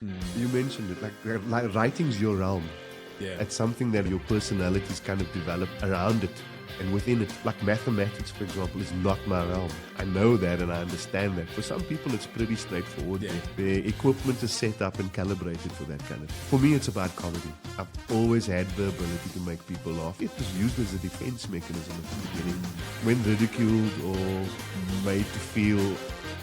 You mentioned it, like writing's your realm. Yeah. It's something that your personality's kind of developed around it and within it. Like mathematics, for example, is not my realm. I know that and I understand that. For some people, it's pretty straightforward. Yeah. Their equipment is set up and calibrated for that kind of thing. For me, it's about comedy. I've always had the ability to make people laugh. It was used as a defense mechanism at the beginning. When ridiculed or made to feel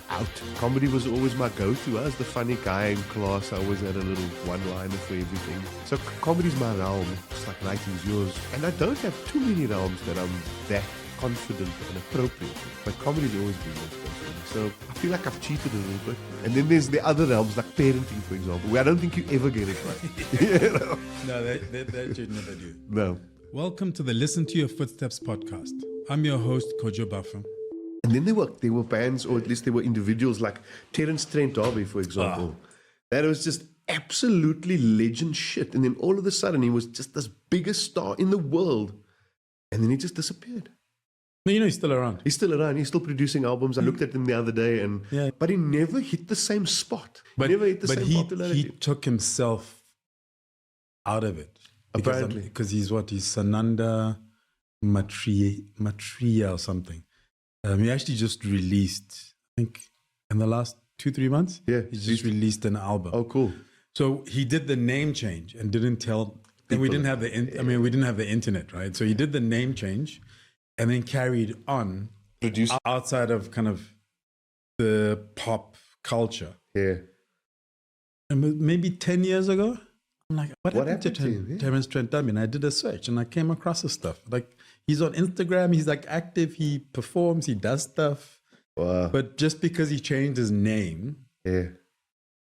out, comedy was always my go-to. I was the funny guy in class. I always had a little one-liner for everything. So comedy's my realm. It's like writing's yours. And I don't have too many realms that I'm that confident and appropriate in. But comedy's always been my specialty. So I feel like I've cheated a little bit. And then there's the other realms, like parenting, for example, where I don't think you ever get it right. You know? No, that you never do. No. Welcome to the Listen to Your Footsteps podcast. I'm your host, Kojo Baffoe. And then there were bands, or at least there were individuals like Terence Trent D'Arby, for example. That was just absolutely legend shit. And then all of a sudden, he was just this biggest star in the world. And then he just disappeared. No, you know he's still around. He's still around. He's still producing albums. I looked at him the other day, but he never hit the same spot. But, never hit the same popularity. He took himself out of it. Apparently. Because he's Sananda Matriya or something. He actually just released, I think, in the last 2-3 months. Yeah, he just released an album. Oh, cool! So he did the name change and didn't tell. And we didn't have we didn't have the internet, right? So he did the name change, and then carried on outside of kind of the pop culture. Yeah. And maybe 10 years ago, I'm like, what happened to him? Yeah. Terence Trent D'Arby? And I did a search and I came across his stuff. Like, he's on Instagram, he's like active, he performs, he does stuff. Wow. But just because he changed his name,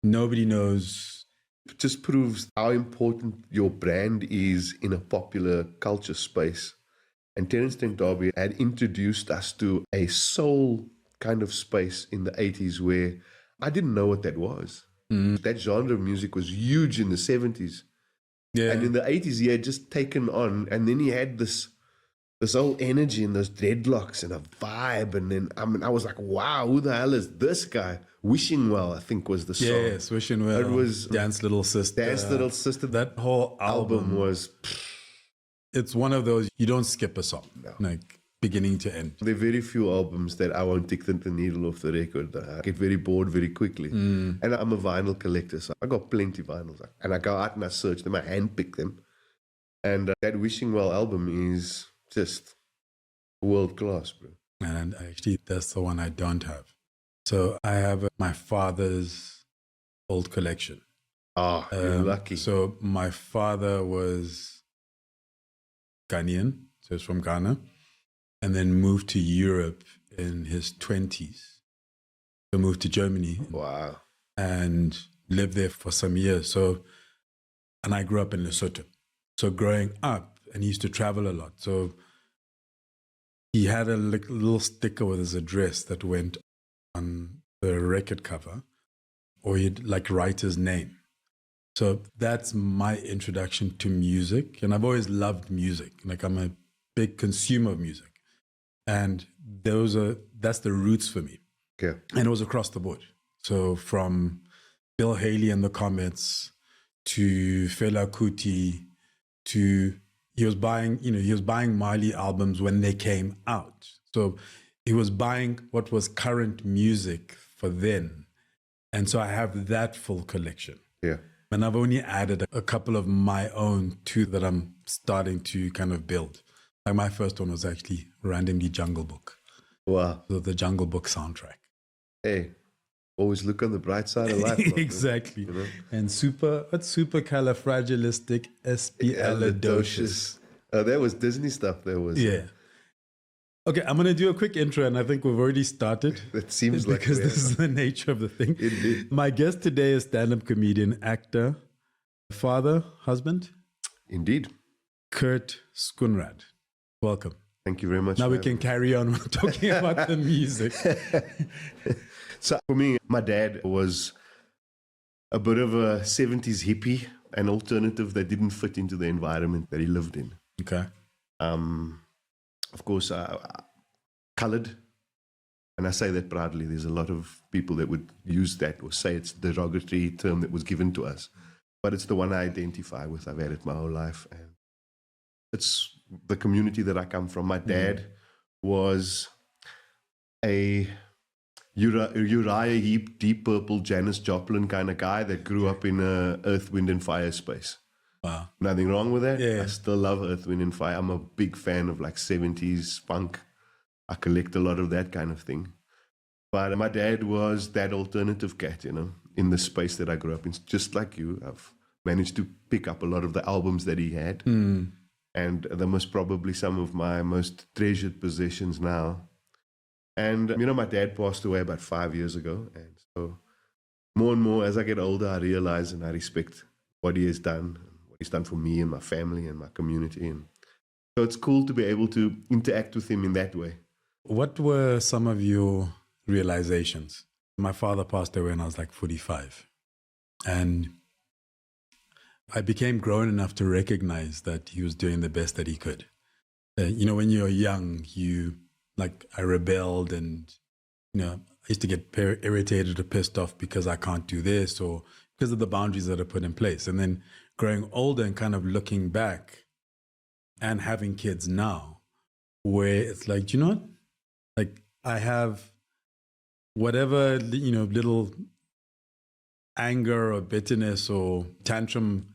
nobody knows. It just proves how important your brand is in a popular culture space. And Terence Trent D'Arby had introduced us to a soul kind of space in the 80s where I didn't know what that was. That genre of music was huge in the 70s. Yeah. And in the 80s, he had just taken on, and then he had this whole energy and those dreadlocks and a vibe. And then, I was like, wow, who the hell is this guy? Wishing Well, I think, was the song. Yes, Wishing Well. It was Dance Little Sister. Dance Little Sister. That whole album was... It's one of those, you don't skip a song. No. Like, beginning to end. There are very few albums that I won't take the needle off the record. I get very bored very quickly. And I'm a vinyl collector, so I got plenty of vinyls. And I go out and I search them, I handpick them. And that Wishing Well album is just world class, bro. And actually, that's the one I don't have. So I have my father's old collection. Oh, you're lucky. So my father was Ghanaian, so he's from Ghana, and then moved to Europe in his 20s. So moved to Germany. Wow. And lived there for some years. So, and I grew up in Lesotho. So growing up, and he used to travel a lot. So he had a little sticker with his address that went on the record cover, or he'd like write his name. So that's my introduction to music. And I've always loved music. Like, I'm a big consumer of music. And that's the roots for me. Okay. And it was across the board. So from Bill Haley and the Comets to Fela Kuti to he was buying Marley albums when they came out. So he was buying what was current music for then. And so I have that full collection. Yeah. And I've only added a couple of my own too that I'm starting to kind of build. Like, my first one was actually randomly Jungle Book. Wow. So the Jungle Book soundtrack. Hey, always look on the bright side of life. Exactly. You know? And supercalifragilisticexpialidocious. That was Disney stuff. There was. Yeah. Okay, I'm going to do a quick intro, and I think we've already started. It seems like because this is the nature of the thing. Indeed. My guest today is stand-up comedian, actor, father, husband. Indeed. Kurt Schoonraad. Welcome. Thank you very much. Now we can carry on talking about the music. So for me, my dad was a bit of a 70s hippie, an alternative that didn't fit into the environment that he lived in. Okay. Of course, colored. And I say that proudly. There's a lot of people that would use that or say it's a derogatory term that was given to us. But it's the one I identify with. I've had it my whole life. And it's the community that I come from. My dad was a Uriah Heep, Deep Purple, Janis Joplin kind of guy that grew up in a Earth, Wind and Fire space. Wow. Nothing wrong with that. Yeah. I still love Earth, Wind and Fire. I'm a big fan of like 70s funk. I collect a lot of that kind of thing. But my dad was that alternative cat, you know, in the space that I grew up in. Just like you, I've managed to pick up a lot of the albums that he had. And they're most probably some of my most treasured possessions now. And, you know, my dad passed away about 5 years ago. And so more and more as I get older, I realize and I respect what he has done, what he's done for me and my family and my community. And so it's cool to be able to interact with him in that way. What were some of your realizations? My father passed away when I was like 45. And I became grown enough to recognize that he was doing the best that he could. You know, when you're young, I rebelled and, you know, I used to get irritated or pissed off because I can't do this or because of the boundaries that are put in place. And then growing older and kind of looking back and having kids now where it's like, you know what? Like I have whatever, you know, little anger or bitterness or tantrum,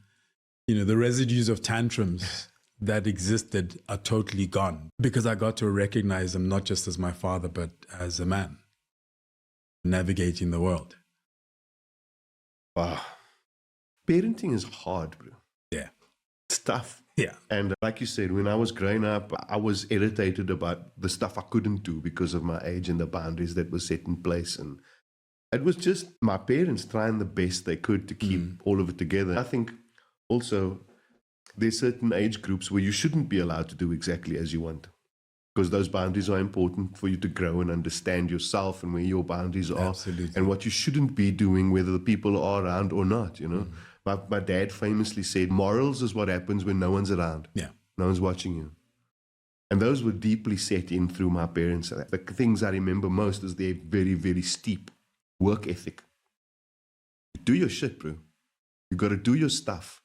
you know, the residues of tantrums that existed are totally gone because I got to recognize him not just as my father, but as a man navigating the world. Wow. Parenting is hard, bro. Yeah. It's tough. Yeah. And like you said, when I was growing up, I was irritated about the stuff I couldn't do because of my age and the boundaries that were set in place. And it was just my parents trying the best they could to keep all of it together. I think also there's certain age groups where you shouldn't be allowed to do exactly as you want because those boundaries are important for you to grow and understand yourself and where your boundaries are. Absolutely. And what you shouldn't be doing, whether the people are around or not, you know. My dad famously said, morals is what happens when no one's around. Yeah. No one's watching you. And those were deeply set in through my parents. The things I remember most is their very, very steep work ethic. You do your shit, bro. You got to do your stuff.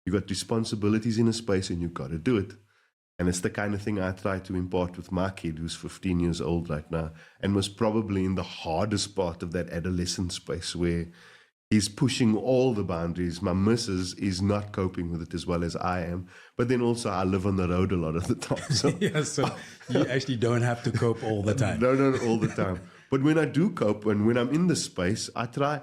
You got responsibilities in a space and you got to do it. And it's the kind of thing I try to impart with my kid who's 15 years old right now and was probably in the hardest part of that adolescent space where he's pushing all the boundaries. My missus is not coping with it as well as I am. But then also I live on the road a lot of the time. So Yeah, so you actually don't have to cope all the time. No, not all the time. But when I do cope and when I'm in the space, I try.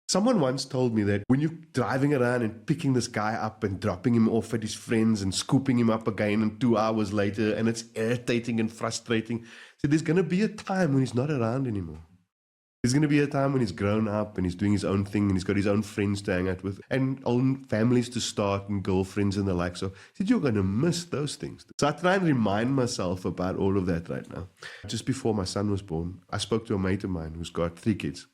Someone once told me that when you're driving around and picking this guy up and dropping him off at his friends and scooping him up again and 2 hours later, and it's irritating and frustrating. So there's going to be a time when he's not around anymore. There's going to be a time when he's grown up and he's doing his own thing and he's got his own friends to hang out with and own families to start and girlfriends and the like. So I said, you're going to miss those things. So I try and remind myself about all of that right now. Just before my son was born, I spoke to a mate of mine who's got 3 kids.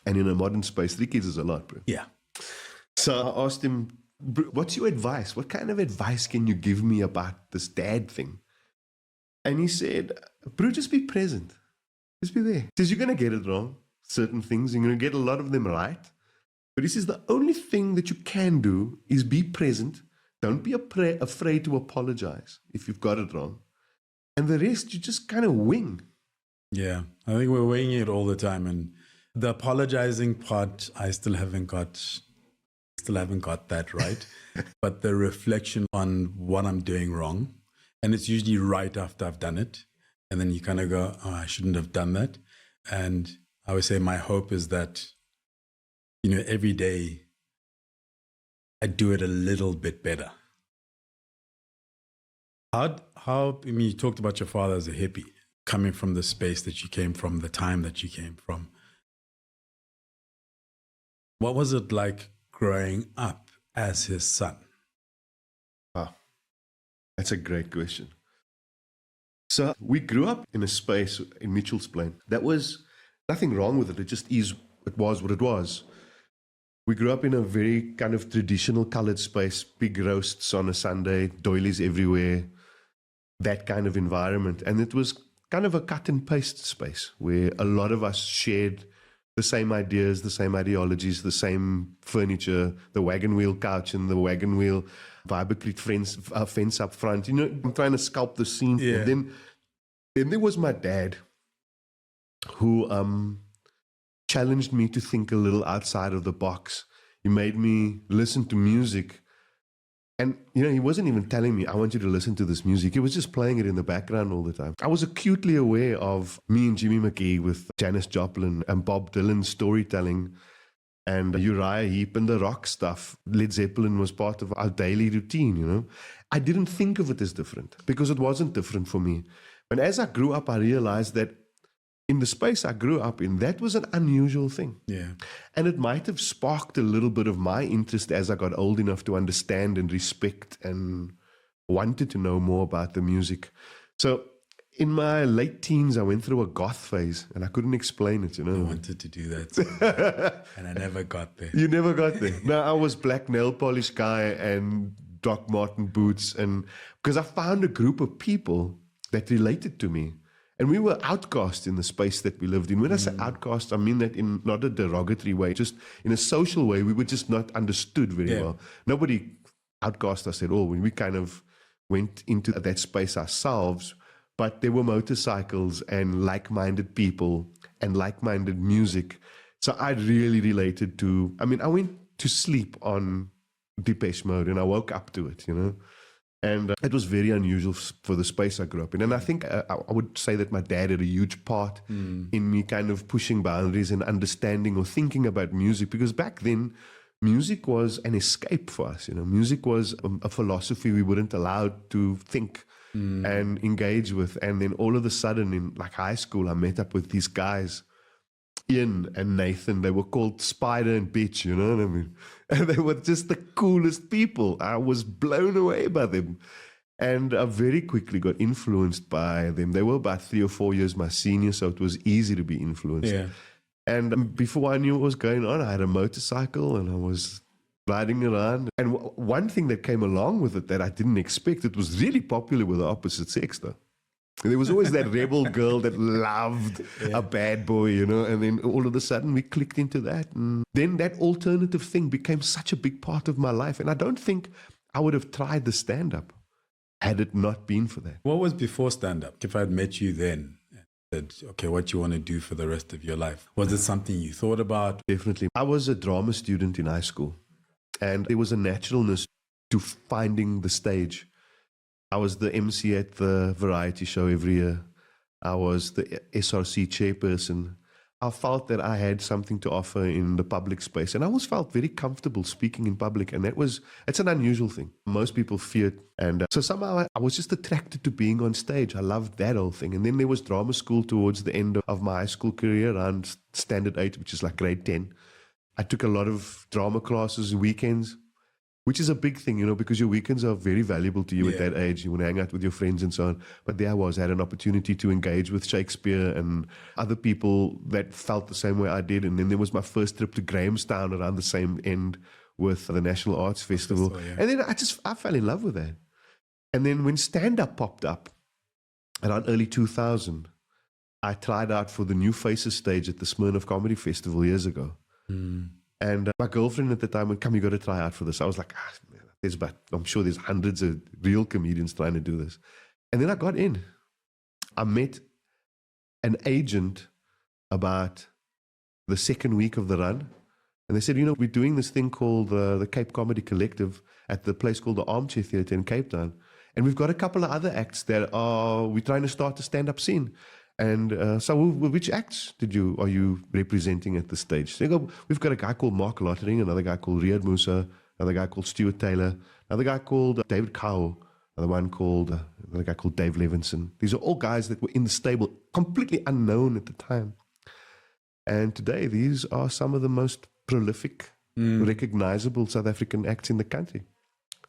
And in a modern space, 3 kids is a lot, bro. Yeah. So I asked him, what's your advice? What kind of advice can you give me about this dad thing? And he said, bro, just be present. Just be there. He says, you're going to get it wrong, certain things. You're going to get a lot of them right. But he says, the only thing that you can do is be present. Don't be afraid to apologize if you've got it wrong. And the rest, you just kind of wing. Yeah. I think we're winging it all the time. And the apologizing part, I still haven't got that right. But the reflection on what I'm doing wrong, and it's usually right after I've done it. And then you kind of go, oh, I shouldn't have done that. And I would say my hope is that, you know, every day I do it a little bit better. I mean, you talked about your father as a hippie, coming from the space that you came from, the time that you came from. What was it like growing up as his son? Wow, that's a great question. So we grew up in a space in Mitchell's Plain. That was nothing wrong with it. It just is, it was what it was. We grew up in a very kind of traditional colored space, big roasts on a Sunday, doilies everywhere, that kind of environment. And it was kind of a cut and paste space where a lot of us shared the same ideas, the same ideologies, the same furniture, the wagon wheel couch and the wagon wheel vibrate fence up front. You know, I'm trying to sculpt the scene. Yeah. And then there was my dad who challenged me to think a little outside of the box. He made me listen to music. And, you know, he wasn't even telling me, I want you to listen to this music. He was just playing it in the background all the time. I was acutely aware of me and Jimmy McGee with Janis Joplin and Bob Dylan's storytelling and Uriah Heep and the rock stuff. Led Zeppelin was part of our daily routine, you know. I didn't think of it as different because it wasn't different for me. But as I grew up, I realized that in the space I grew up in, that was an unusual thing. Yeah. And it might have sparked a little bit of my interest as I got old enough to understand and respect and wanted to know more about the music. So in my late teens, I went through a goth phase and I couldn't explain it, you know. I wanted to do that too, and I never got there. You never got there. No, I was black nail polish guy and Doc Marten boots, and because I found a group of people that related to me. And we were outcast in the space that we lived in. When I say outcast, I mean that in not a derogatory way, just in a social way. We were just not understood very well. Nobody outcast us at all. We kind of went into that space ourselves, but there were motorcycles and like-minded people and like-minded music. So I really related to, I mean, I went to sleep on Depeche Mode and I woke up to it, you know. And it was very unusual for the space I grew up in. And I think I would say that my dad had a huge part in me kind of pushing boundaries and understanding or thinking about music. Because back then, music was an escape for us. You know, music was a philosophy we weren't allowed to think and engage with. And then all of a sudden in like high school, I met up with these guys, Ian and Nathan. They were called Spider and Bitch, you know what I mean? And they were just the coolest people. I was blown away by them. And I very quickly got influenced by them. They were about 3 or 4 years my senior, so it was easy to be influenced. Yeah. And before I knew what was going on, I had a motorcycle and I was riding around. And one thing that came along with it that I didn't expect, it was really popular with the opposite sex, though. There was always that rebel girl that loved a bad boy, you know, and then all of a sudden we clicked into that. And then that alternative thing became such a big part of my life. And I don't think I would have tried the stand-up had it not been for that. What was before stand-up? If I'd met you then and said, okay, what you want to do for the rest of your life, was it something you thought about? Definitely. I was a drama student in high school, and there was a naturalness to finding the stage. I was the MC at the variety show every year. I was the SRC chairperson. I felt that I had something to offer in the public space. And I always felt very comfortable speaking in public. And it's an unusual thing. Most people fear it. And so somehow I was just attracted to being on stage. I loved that whole thing. And then there was drama school towards the end of my high school career, around standard 8, which is like grade 10. I took a lot of drama classes weekends, which is a big thing, you know, because your weekends are very valuable to you at that age. You want to hang out with your friends and so on. But there I had an opportunity to engage with Shakespeare and other people that felt the same way I did. And then there was my first trip to Grahamstown around the same end with the National Arts Festival. And then I fell in love with that. And then when stand-up popped up around early 2000, I tried out for the New Faces stage at the Smirnoff Comedy Festival years ago. And my girlfriend at the time went, come, you got to try out for this. I was like, man, I'm sure there's hundreds of real comedians trying to do this. And then I got in. I met an agent about the second week of the run. And they said, you know, we're doing this thing called the Cape Comedy Collective at the place called the Armchair Theatre in Cape Town. And we've got a couple of other acts that we're trying to start a stand-up scene. And so which acts are you representing at this stage? So they go, we've got a guy called Mark Lottering, another guy called Riyad Musa, another guy called Stuart Taylor, another guy called David Cow, another guy called Dave Levinson. These are all guys that were in the stable, completely unknown at the time. And today, these are some of the most prolific, recognizable South African acts in the country.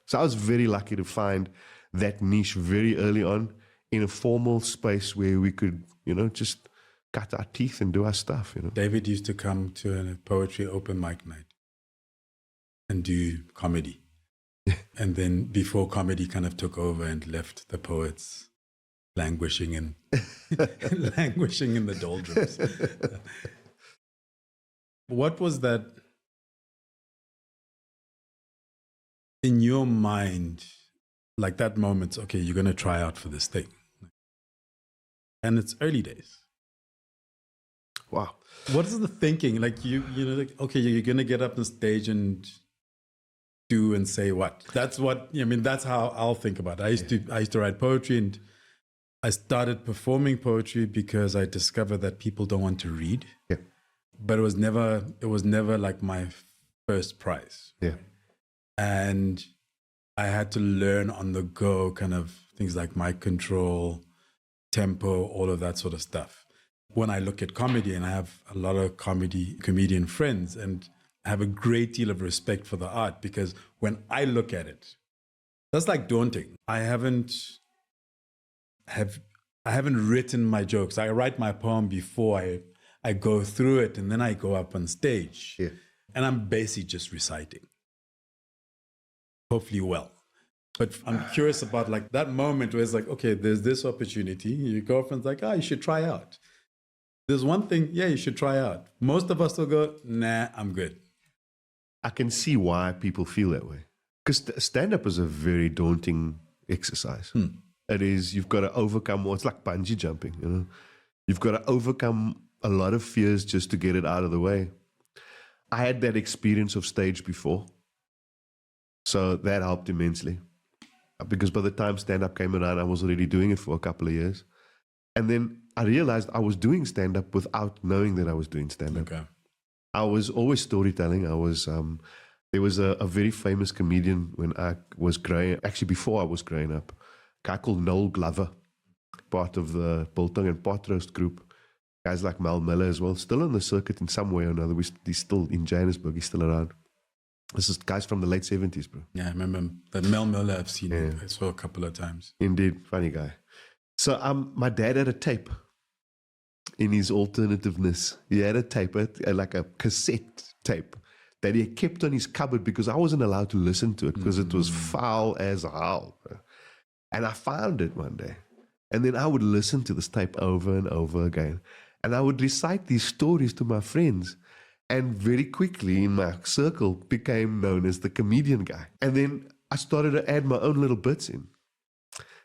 So I was very lucky to find that niche very early on in a formal space where we could, you know, just cut our teeth and do our stuff, you know. David used to come to a poetry open mic night and do comedy. And then before comedy kind of took over and left the poets languishing in languishing in the doldrums. What was that in your mind, like that moment? Okay, you're going to try out for this thing, and it's early days. Wow. What is the thinking? Like you know, like, okay, you're going to get up on stage and do and say what? That's what, I mean, that's how I'll think about it. I used to write poetry, and I started performing poetry because I discovered that people don't want to read. Yeah. But it was never like my first prize. Yeah. And I had to learn on the go, kind of things like mic control, tempo, all of that sort of stuff. When I look at comedy, and I have a lot of comedian friends, and I have a great deal of respect for the art, because when I look at it, that's like daunting. I haven't written my jokes. I write my poem before I go through it, and then I go up on stage. Yeah. And I'm basically just reciting. Hopefully well. But I'm curious about like that moment where it's like, okay, there's this opportunity. Your girlfriend's like, you should try out. There's one thing, you should try out. Most of us will go, nah, I'm good. I can see why people feel that way. Because stand-up is a very daunting exercise. It is, you've got to overcome, it's like bungee jumping, you know. You've got to overcome a lot of fears just to get it out of the way. I had that experience of stage before. So that helped immensely. Because by the time stand-up came around, I was already doing it for a couple of years. And then I realized I was doing stand-up without knowing that I was doing stand-up. Okay. I was always storytelling. There was a very famous comedian when I was before I was growing up, a guy called Noel Glover, part of the Biltong and Potroast group. Guys like Mal Miller as well, still on the circuit in some way or another. He's still in Johannesburg, he's still around. This is guys from the late 70s, bro. Yeah, I remember that Mel Miller, I've seen him. I saw a couple of times. Indeed, funny guy. So my dad had a tape in his alternativeness. He had a tape, like a cassette tape that he kept on his cupboard because I wasn't allowed to listen to it because it was foul as hell. And I found it one day. And then I would listen to this tape over and over again. And I would recite these stories to my friends. And very quickly in my circle became known as the comedian guy. And then I started to add my own little bits in.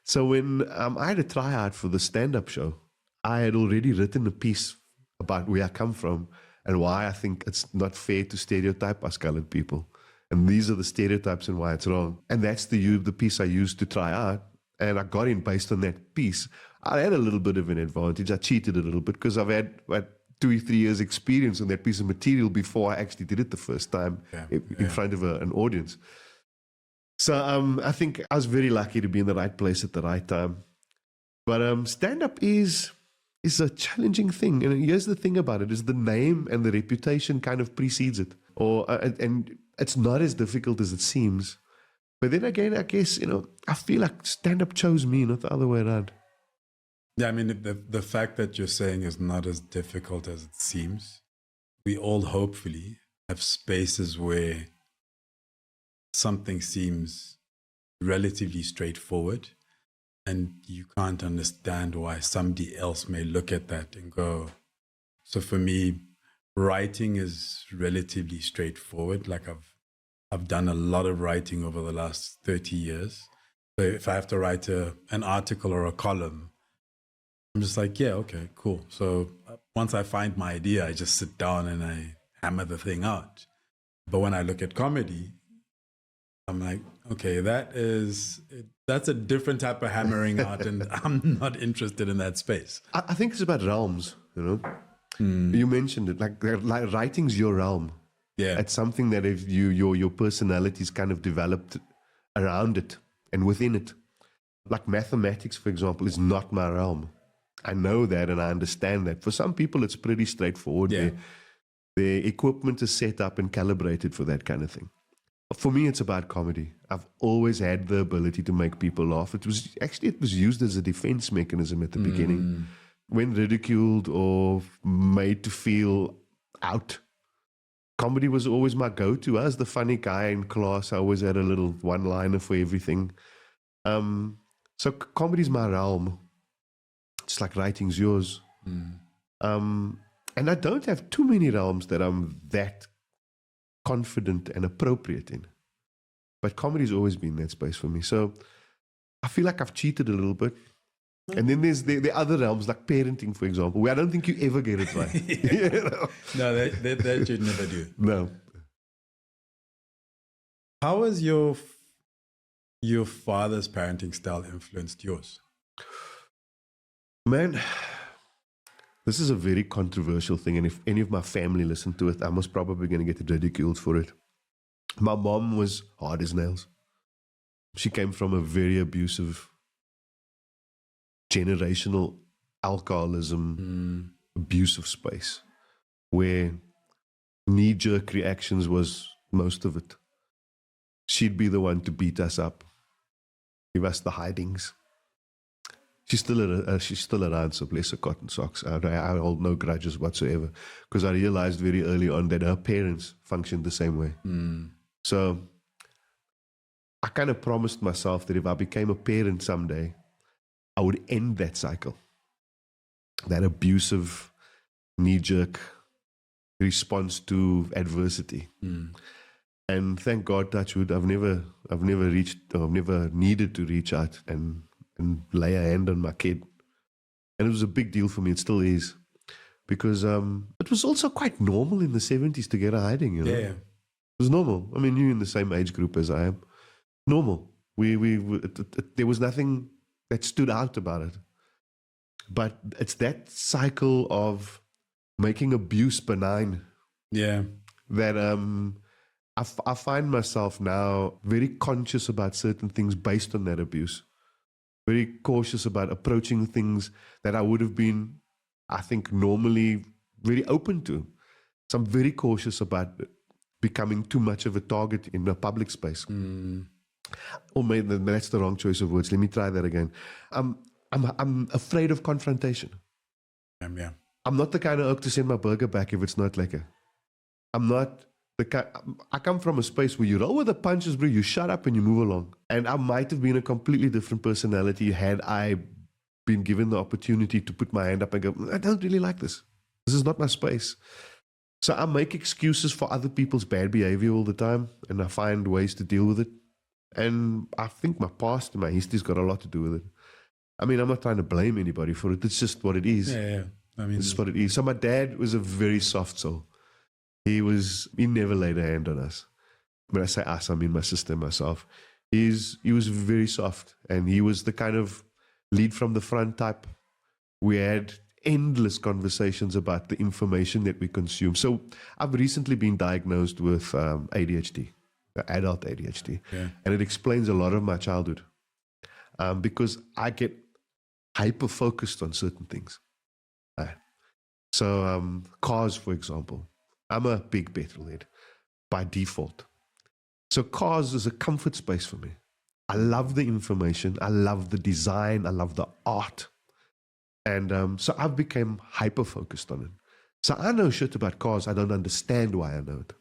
So when I had a tryout for the stand-up show, I had already written a piece about where I come from and why I think it's not fair to stereotype us colored people. And these are the stereotypes and why it's wrong. And that's the piece I used to try out. And I got in based on that piece. I had a little bit of an advantage. I cheated a little bit because I've had 2 or 3 years experience on that piece of material before I actually did it the first time in front of an audience. So I think I was very lucky to be in the right place at the right time. But stand-up is a challenging thing. And here's the thing about it, is the name and the reputation kind of precedes it. And it's not as difficult as it seems. But then again, I guess, I feel like stand-up chose me, not the other way around. Yeah, I mean, the fact that you're saying is not as difficult as it seems. We all hopefully have spaces where something seems relatively straightforward and you can't understand why somebody else may look at that and go. So for me, writing is relatively straightforward. Like I've done a lot of writing over the last 30 years. So if I have to write an article or a column, I'm just like, yeah, okay, cool. So once I find my idea, I just sit down and I hammer the thing out. But when I look at comedy, I'm like, okay, that's a different type of hammering out, and I'm not interested in that space. I think it's about realms, You mentioned it, like writing's your realm. Yeah. It's something that if your personality's kind of developed around it and within it. Like mathematics, for example, is not my realm. I know that and I understand that. For some people, it's pretty straightforward. Yeah. Their equipment is set up and calibrated for that kind of thing. For me, it's about comedy. I've always had the ability to make people laugh. It was used as a defense mechanism at the beginning. When ridiculed or made to feel out, comedy was always my go-to. I was the funny guy in class. I always had a little one-liner for everything. So comedy's my realm. It's like writing's yours. And I don't have too many realms that I'm that confident and appropriate in. But comedy's always been that space for me. So I feel like I've cheated a little bit. And then there's the other realms, like parenting, for example, where I don't think you ever get it right. You know? No, that you'd never do. No. How has your father's parenting style influenced yours? Man, this is a very controversial thing. And if any of my family listen to it, I'm most probably going to get ridiculed for it. My mom was hard as nails. She came from a very abusive, generational alcoholism, abusive space where knee-jerk reactions was most of it. She'd be the one to beat us up, give us the hidings. She's still around, so bless her cotton socks. I hold no grudges whatsoever because I realized very early on that her parents functioned the same way. So I kind of promised myself that if I became a parent someday, I would end that cycle, that abusive, knee-jerk response to adversity. And thank God, touchwood, I've never needed to reach out and lay a hand on my kid. And it was a big deal for me. It still is. Because it was also quite normal in the 70s to get a hiding, you know? Yeah. It was normal. I mean, you're in the same age group as I am. Normal. There was nothing that stood out about it. But it's that cycle of making abuse benign. Yeah. That I find myself now very conscious about certain things based on that abuse. Very cautious about approaching things that I would have been, I think, normally very open to. So I'm very cautious about becoming too much of a target in the public space. Or maybe that's the wrong choice of words. Let me try that again. I'm afraid of confrontation. Yeah. I'm not the kind of oak to send my burger back if it's not lekker. I'm not the kind. I come from a space where you roll with the punches, bro. You shut up and you move along. And I might have been a completely different personality had I been given the opportunity to put my hand up and go, I don't really like this. This is not my space. So I make excuses for other people's bad behavior all the time, and I find ways to deal with it. And I think my past and my history's got a lot to do with it. I mean, I'm not trying to blame anybody for it. It's just what it is. Yeah. I mean, This is what it is. So my dad was a very soft soul. He never laid a hand on us. When I say us, I mean my sister and myself. He was very soft, and he was the kind of lead from the front type. We had endless conversations about the information that we consume. So I've recently been diagnosed with ADHD, adult ADHD. Yeah. And it explains a lot of my childhood because I get hyper-focused on certain things. So cars, for example, I'm a big petrolhead by default. So cars is a comfort space for me. I love the information. I love the design. I love the art. And so I've become hyper-focused on it. So I know shit about cars. I don't understand why I know it.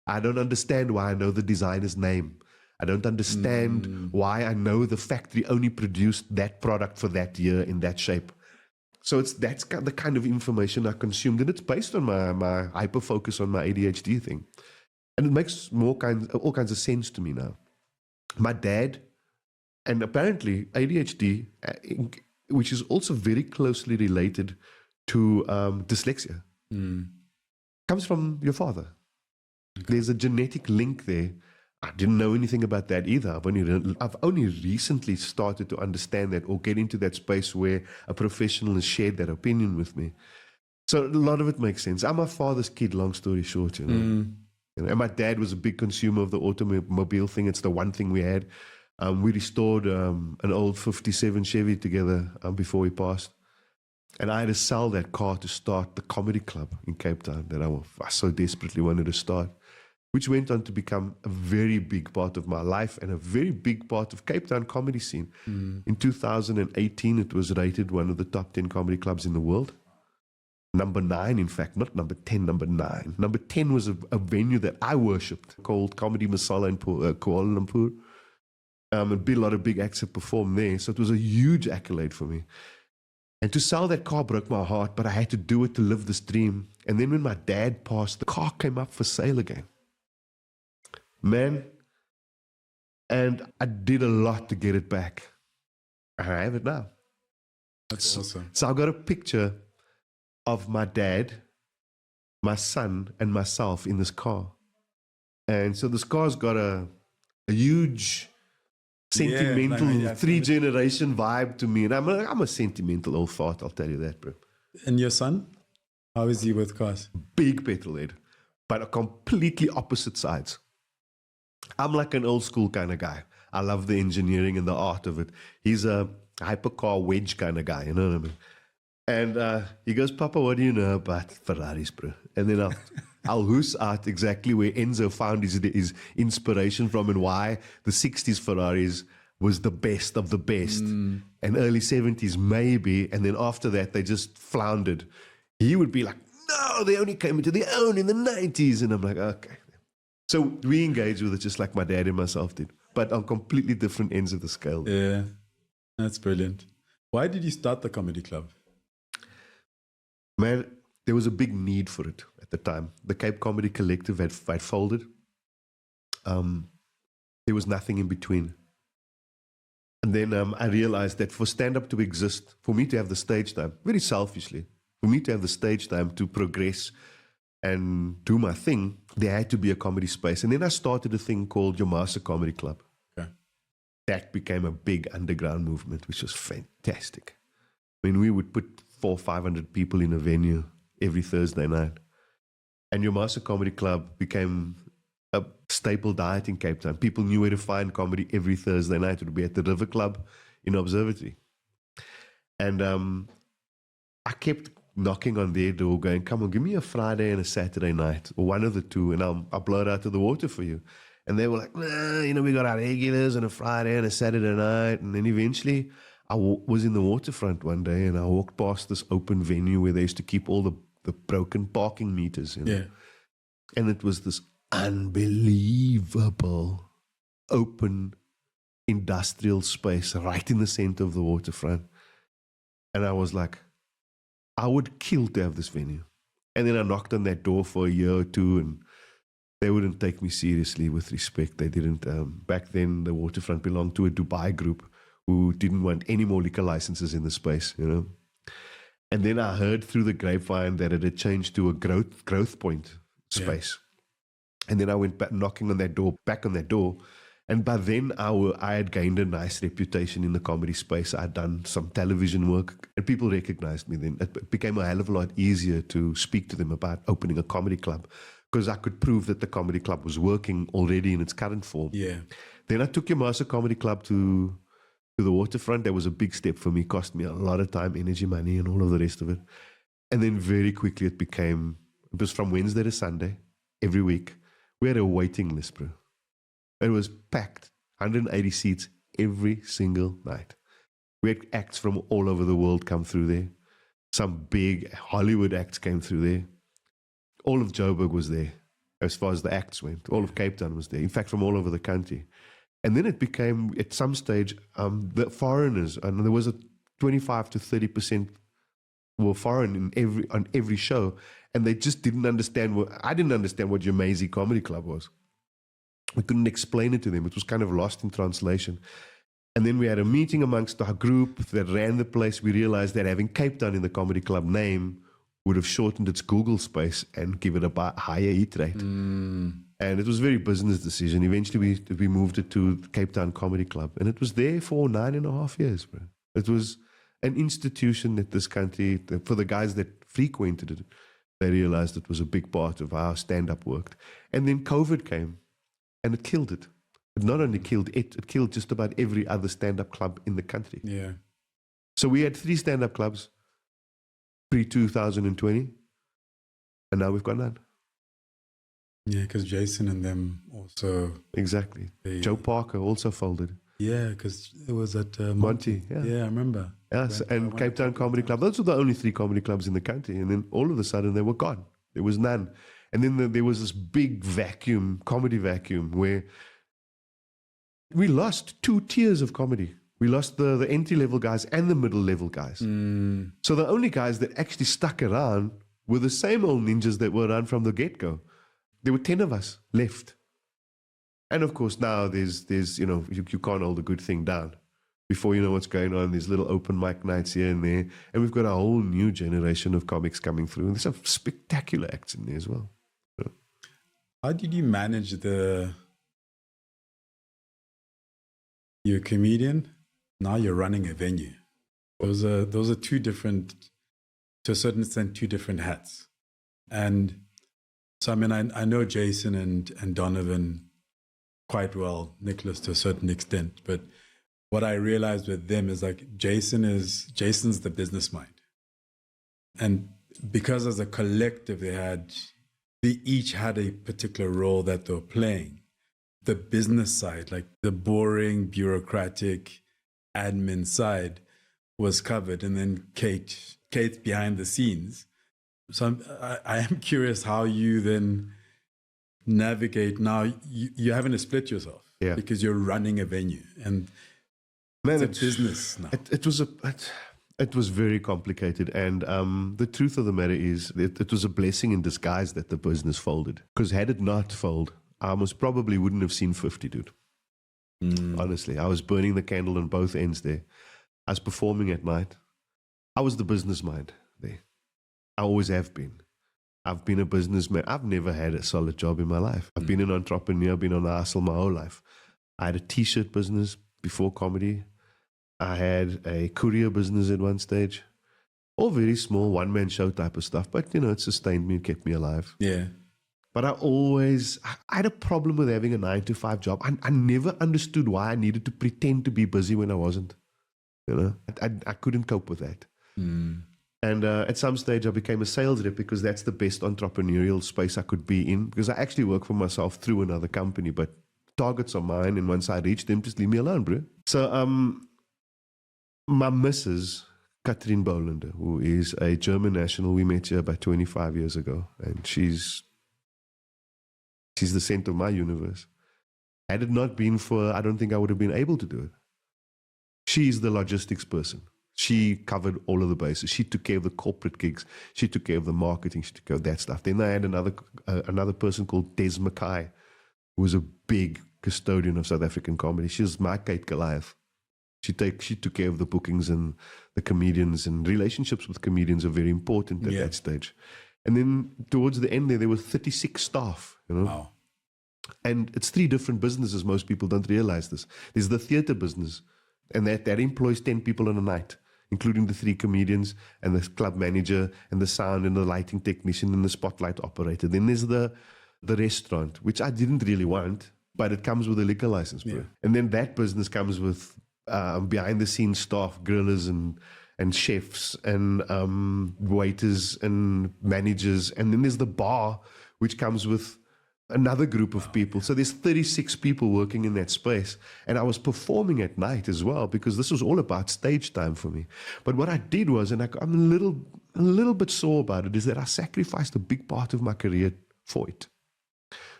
I don't understand why I know the designer's name. I don't understand why I know the factory only produced that product for that year in that shape. So that's the kind of information I consumed, and it's based on my hyper-focus on my ADHD thing. And it makes all kinds of sense to me now. My dad, and apparently ADHD, which is also very closely related to dyslexia, comes from your father. Okay. There's a genetic link there. I didn't know anything about that either. I've only recently started to understand that or get into that space where a professional has shared that opinion with me. So a lot of it makes sense. I'm my father's kid, long story short, you know. And my dad was a big consumer of the automobile thing. It's the one thing we had. We restored an old 57 Chevy together before he passed. And I had to sell that car to start the comedy club in Cape Town that I so desperately wanted to start, which went on to become a very big part of my life and a very big part of Cape Town comedy scene. In 2018, it was rated one of the top 10 comedy clubs in the world. Number 9, in fact, not number 10, number 9. Number 10 was a venue that I worshipped called Comedy Masala in Kuala Lumpur. A lot of big acts have performed there. So it was a huge accolade for me. And to sell that car broke my heart, but I had to do it to live this dream. And then when my dad passed, the car came up for sale again. Man, and I did a lot to get it back. I have it now. That's awesome. So I got a picture of my dad, my son, and myself in this car. And so this car's got a huge sentimental three-generation vibe to me. And I'm a sentimental old fart, I'll tell you that, bro. And your son? How is he with cars? Big petrolhead, but completely opposite sides. I'm like an old school kind of guy. I love the engineering and the art of it. He's a hypercar wedge kind of guy, you know what I mean? And he goes, Papa, what do you know about Ferraris, bro? And then I'll hoose out exactly where Enzo found his inspiration from and why the 60s Ferraris was the best of the best. And early 70s maybe, and then after that they just floundered. He would be like, no, they only came into their own in the 90s. And I'm like, okay. So we engaged with it just like my dad and myself did, but on completely different ends of the scale. Yeah, that's brilliant. Why did you start the comedy club? Man, there was a big need for it at the time. The Cape Comedy Collective had folded. There was nothing in between. And then I realized that for stand-up to exist, for me to have the stage time, very selfishly, for me to have the stage time to progress and do my thing, there had to be a comedy space. And then I started a thing called Yomasa Comedy Club. Okay. That became a big underground movement, which was fantastic. I mean, we would put 400 or 500 people in a venue every Thursday night. And Yomasa Comedy Club became a staple diet in Cape Town. People knew where to find comedy every Thursday night. It would be at the River Club in Observatory. And I kept knocking on their door going, come on, give me a Friday and a Saturday night, or one of the two, and I'll blow it out to the water for you. And they were like, nah, we got our regulars on a Friday and a Saturday night. And then eventually I was in the waterfront one day and I walked past this open venue where they used to keep all the broken parking meters. Yeah. And it was this unbelievable open industrial space right in the center of the waterfront. And I was like, I would kill to have this venue. And then I knocked on that door for a year or two and they wouldn't take me seriously with respect. They didn't. Back then, the waterfront belonged to a Dubai group who didn't want any more liquor licenses in the space, And then I heard through the grapevine that it had changed to a growth point space. Yeah. And then I went back knocking on that door, And by then, I had gained a nice reputation in the comedy space. I'd done some television work, and people recognized me then. It became a hell of a lot easier to speak to them about opening a comedy club because I could prove that the comedy club was working already in its current form. Yeah. Then I took Yomasa Comedy Club to the waterfront. That was a big step for me. Cost me a lot of time, energy, money, and all of the rest of it. And then very quickly it was from Wednesday to Sunday, every week. We had a waiting list, bro. It was packed, 180 seats every single night. We had acts from all over the world come through there. Some big Hollywood acts came through there. All of Joburg was there, as far as the acts went. All of Cape Town was there. In fact, from all over the country. And then it became, at some stage, the foreigners, and there was a 25 to 30% were foreign on every show, and they just didn't understand I didn't understand what Yomasa Comedy Club was. We couldn't explain it to them. It was kind of lost in translation. And then we had a meeting amongst our group that ran the place. We realized that having Cape Town in the comedy club name would have shortened its Google space and give it a higher hit rate. And it was a very business decision. Eventually, we moved it to Cape Town Comedy Club. And it was there for 9.5 years, bro. It was an institution that this country, for the guys that frequented it, they realized it was a big part of how stand-up worked. And then COVID came. And it killed it. It not only killed it killed just about every other stand-up club in the country. Yeah. So we had 3 stand-up clubs pre-2020, and now we've got none. Yeah, because Jason and them also... Exactly. Joe Parker also folded. Yeah, because it was at Monty. Yeah, I remember. Yes, and Cape Town Comedy Club. Those were the only 3 comedy clubs in the country. And then all of a sudden they were gone. There was none. And then there was this big vacuum, comedy vacuum, where we lost 2 tiers of comedy. We lost the entry-level guys and the middle-level guys. So the only guys that actually stuck around were the same old ninjas that were around from the get-go. There were 10 of us left. And of course, now there's you can't hold a good thing down. Before you know what's going on, there's little open mic nights here and there. And we've got a whole new generation of comics coming through. And there's some spectacular acts in there as well. How did you manage you're a comedian, now you're running a venue. Those are two different, to a certain extent, two different hats. And so, I mean, I know Jason and Donovan quite well, Nicholas to a certain extent, but what I realized with them is like Jason's the business mind. And because as a collective they each had a particular role that they were playing. The business side, like the boring, bureaucratic admin side was covered. And then Kate's behind the scenes. So I am curious how you then navigate. Now you're having to split yourself because you're running a venue and it's a business now. It was very complicated. And the truth of the matter is it was a blessing in disguise that the business folded. Because had it not folded, I most probably wouldn't have seen 50, dude. Honestly, I was burning the candle on both ends there. I was performing at night. I was the business mind there. I always have been. I've been a businessman. I've never had a solid job in my life. I've been an entrepreneur, been on the hustle my whole life. I had a t-shirt business before comedy. I had a courier business at one stage. All very small, one-man show type of stuff. But, it sustained me and kept me alive. Yeah. But I had a problem with having a 9-to-5 job. I never understood why I needed to pretend to be busy when I wasn't. I couldn't cope with that. And at some stage, I became a sales rep because that's the best entrepreneurial space I could be in. Because I actually work for myself through another company, but targets are mine. And once I reach them, just leave me alone, bro. So my missus, Katrin Bolander, who is a German national, we met here about 25 years ago. And she's the center of my universe. Had it not been for her, I don't think I would have been able to do it. She's the logistics person. She covered all of the bases. She took care of the corporate gigs. She took care of the marketing. She took care of that stuff. Then I had another person called Des Mackay, who was a big custodian of South African comedy. She was my Kate Goliath. She took care of the bookings and the comedians, and relationships with comedians are very important at that stage. And then towards the end there were 36 staff, Wow. And it's 3 different businesses. Most people don't realize this. There's the theater business, and that employs 10 people on a night, including the 3 comedians and the club manager and the sound and the lighting technician and the spotlight operator. Then there's the restaurant, which I didn't really want, but it comes with a liquor license, bro. And then that business comes with behind the scenes staff, grillers and chefs and waiters and managers. And then there's the bar, which comes with another group of people. So there's 36 people working in that space. And I was performing at night as well, because this was all about stage time for me. But what I did was, and I'm a little bit sore about it, is that I sacrificed a big part of my career for it,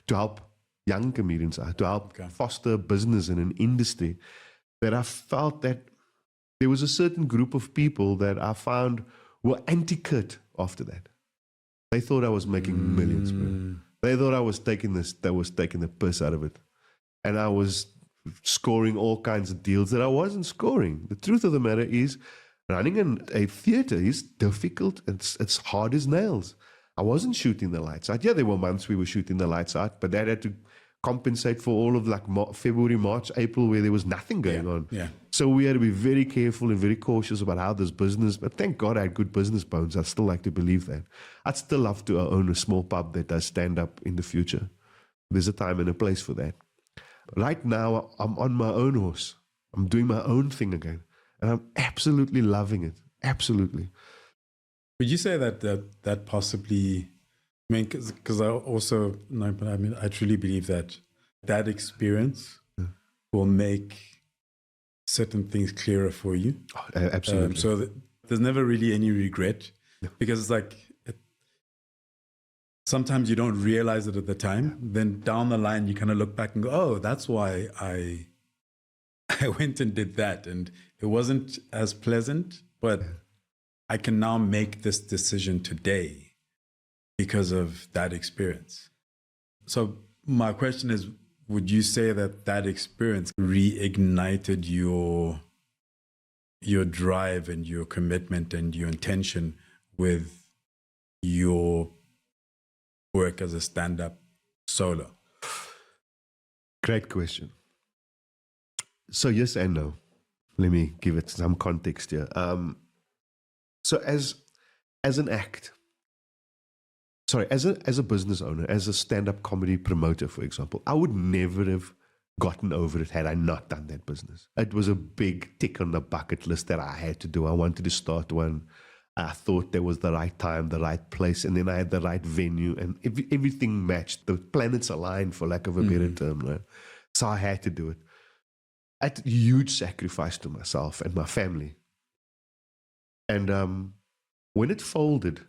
to help young comedians out, to help foster business in an industry that I felt that there was a certain group of people that I found were anti-Kurt after that. They thought I was making millions, bro. They thought I was taking the piss out of it. And I was scoring all kinds of deals that I wasn't scoring. The truth of the matter is, running a theater is difficult. It's hard as nails. I wasn't shooting the lights out. Yeah, there were months we were shooting the lights out, but that had to compensate for all of like February, March, April, where there was nothing going on. Yeah. So we had to be very careful and very cautious about how this business, but thank God I had good business bones. I still like to believe that. I'd still love to own a small pub that does stand up in the future. There's a time and a place for that. Right now, I'm on my own horse. I'm doing my own thing again. And I'm absolutely loving it. Absolutely. Would you say that possibly, I mean, because I also, no, but I mean, I truly believe that experience will make certain things clearer for you. Oh, absolutely. So there's never really any regret, because it's like, sometimes you don't realize it at the time. Then down the line, you kind of look back and go, oh, that's why I I went and did that, and it wasn't as pleasant, but I can now make this decision today because of that experience. So my question is, would you say that that experience reignited your drive and your commitment and your intention with your work as a stand-up solo? Great question. So yes and no. Let me give it some context here. So as an act, as a business owner, as a stand-up comedy promoter, for example, I would never have gotten over it had I not done that business. It was a big tick on the bucket list that I had to do. I wanted to start one. I thought there was the right time, the right place, and then I had the right venue, and everything matched. The planets aligned, for lack of a better term. Right? So I had to do it. At huge sacrifice to myself and my family. And when it folded,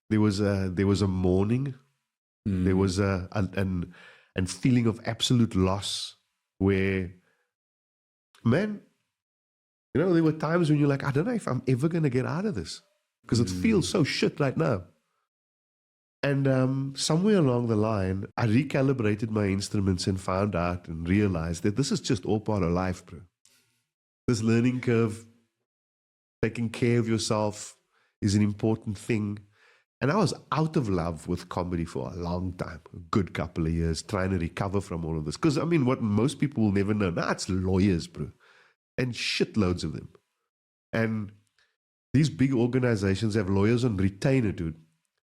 there was a mourning, there was a feeling of absolute loss. Where, man, there were times when you're like, I don't know if I'm ever gonna get out of this because it feels so shit right now. And somewhere along the line, I recalibrated my instruments and found out and realized that this is just all part of life, bro. This learning curve, taking care of yourself is an important thing. And I was out of love with comedy for a long time, a good couple of years, trying to recover from all of this. Because, what most people will never know, now it's lawyers, bro, and shitloads of them. And these big organizations have lawyers on retainer, dude.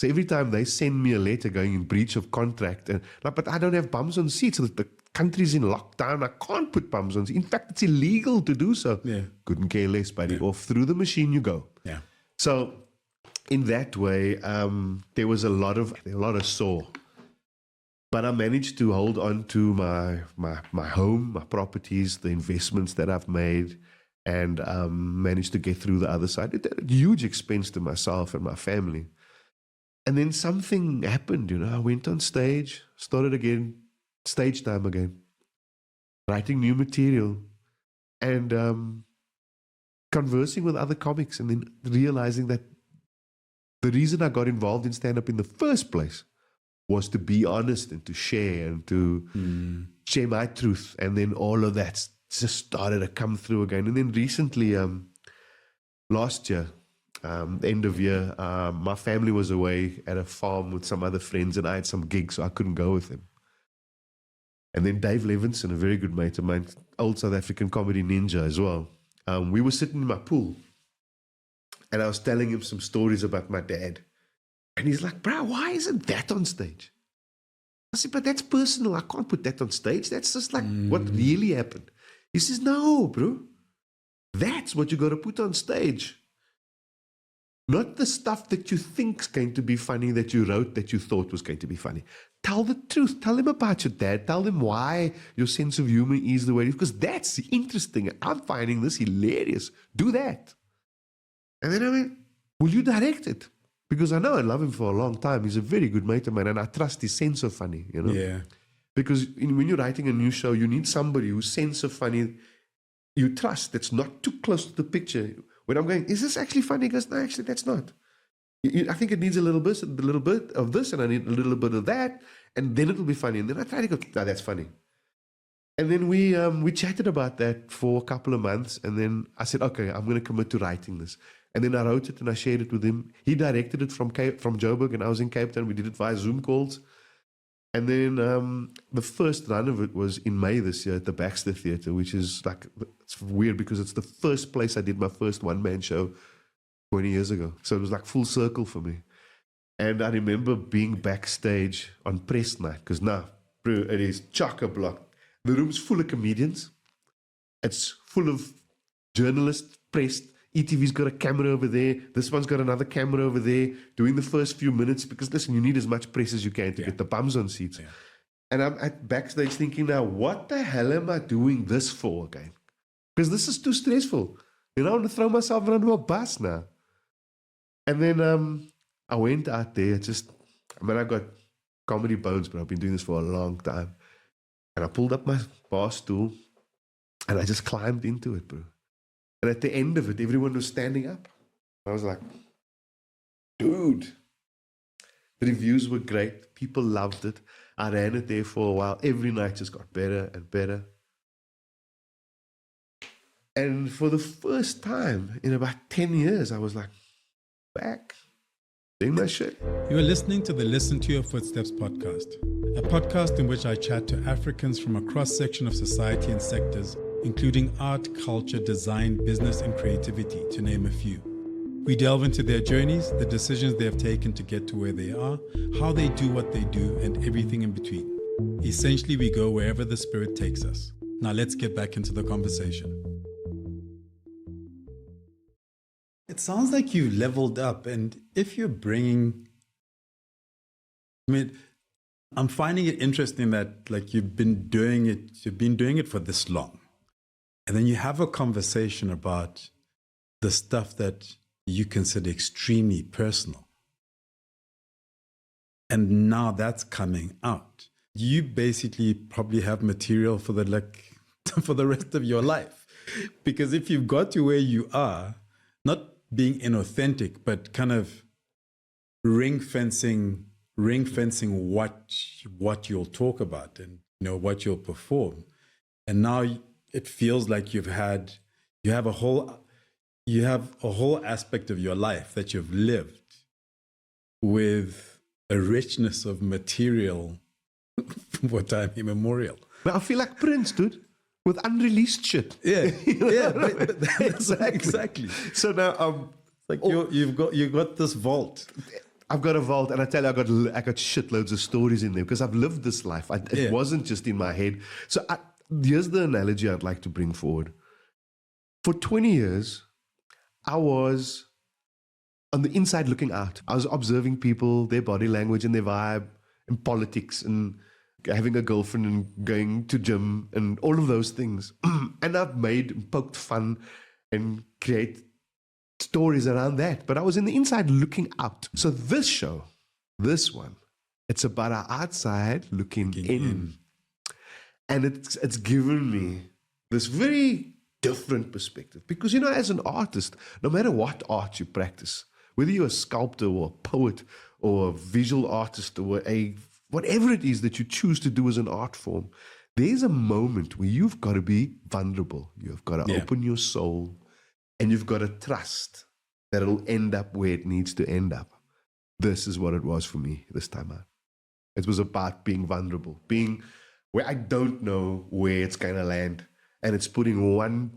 So every time they send me a letter going in breach of contract, but I don't have bums on seats. The country's in lockdown. I can't put bums on seats. In fact, it's illegal to do so. Yeah. Couldn't care less, buddy. Off through the machine you go. Yeah. So in that way, there was a lot of sore. But I managed to hold on to my home, my properties, the investments that I've made, and managed to get through the other side. It had a huge expense to myself and my family. And then something happened, I went on stage, started again, stage time again, writing new material, and conversing with other comics, and then realizing that the reason I got involved in stand-up in the first place was to be honest and to share and to share my truth. And then all of that just started to come through again. And then recently, last year, the end of year, my family was away at a farm with some other friends, and I had some gigs, so I couldn't go with them. And then Dave Levinson, a very good mate of mine, old South African comedy ninja as well, we were sitting in my pool, and I was telling him some stories about my dad. And he's like, bro, why isn't that on stage? I said, but that's personal. I can't put that on stage. That's just like what really happened. He says, no, bro. That's what you got to put on stage. Not the stuff that you think's going to be funny, that you wrote, that you thought was going to be funny. Tell the truth. Tell them about your dad. Tell them why your sense of humor is the way it is, because that's interesting. I'm finding this hilarious. Do that. And then I went, will you direct it? Because I know I love him for a long time. He's a very good mate of mine, and I trust his sense of funny, Yeah. Because when you're writing a new show, you need somebody whose sense of funny you trust, that's not too close to the picture. When I'm going, is this actually funny? He goes, no, actually, that's not. I think it needs a little bit of this, and I need a little bit of that, and then it'll be funny. And then I try to go, no, that's funny. And then we chatted about that for a couple of months, and then I said, okay, I'm going to commit to writing this. And then I wrote it and I shared it with him. He directed it from Joburg, and I was in Cape Town. We did it via Zoom calls. And then the first run of it was in May this year at the Baxter Theatre, which is like, it's weird because it's the first place I did my first one-man show 20 years ago. So it was like full circle for me. And I remember being backstage on press night, because now, bro, it is chock-a-block. The room's full of comedians. It's full of journalists, press. ETV's got a camera over there. This one's got another camera over there, doing the first few minutes, because, listen, you need as much press as you can to get the bums on seats. Yeah. And I'm at backstage thinking now, what the hell am I doing this for again? Because this is too stressful. I want to throw myself under a bus now. And then I went out there. I got comedy bones, but I've been doing this for a long time. And I pulled up my bar stool. And I just climbed into it, bro. And at the end of it, everyone was standing up. I was like, dude, the reviews were great. People loved it. I ran it there for a while. Every night just got better and better. And for the first time in about 10 years, I was like, back, doing my shit. You are listening to the Listen to Your Footsteps podcast, a podcast in which I chat to Africans from a cross-section of society and sectors, including art, culture, design, business, and creativity, to name a few. We delve into their journeys, the decisions they have taken to get to where they are, how they do what they do, and everything in between. Essentially, we go wherever the spirit takes us. Now let's get back into the conversation. It sounds like you've leveled up, and if you're bringing, I'm finding it interesting that like you've been doing it for this long, and then you have a conversation about the stuff that you consider extremely personal, and now that's coming out. You basically probably have material for for the rest of your life, because if you've got to where you are, not being inauthentic, but kind of ring fencing what you'll talk about and what you'll perform. And now it feels like you have a whole aspect of your life that you've lived with a richness of material for time immemorial. But I feel like Prince, dude, with unreleased shit. Yeah, but exactly. So now, like you've got this vault. I've got a vault, and I tell you, I got shitloads of stories in there because I've lived this life. It wasn't just in my head. So here's the analogy I'd like to bring forward. For 20 years, I was on the inside looking out. I was observing people, their body language and their vibe, and politics, and having a girlfriend and going to gym and all of those things. And I've poked fun and create stories around that. But I was in the inside looking out. So this show, this one, it's about our outside looking in. And it's given me this very different perspective. Because, as an artist, no matter what art you practice, whether you're a sculptor or a poet or a visual artist or whatever it is that you choose to do as an art form, there's a moment where you've got to be vulnerable. You've got to open your soul, and you've got to trust that it'll end up where it needs to end up. This is what it was for me this time out. It was about being vulnerable, being where I don't know where it's going to land, and it's putting one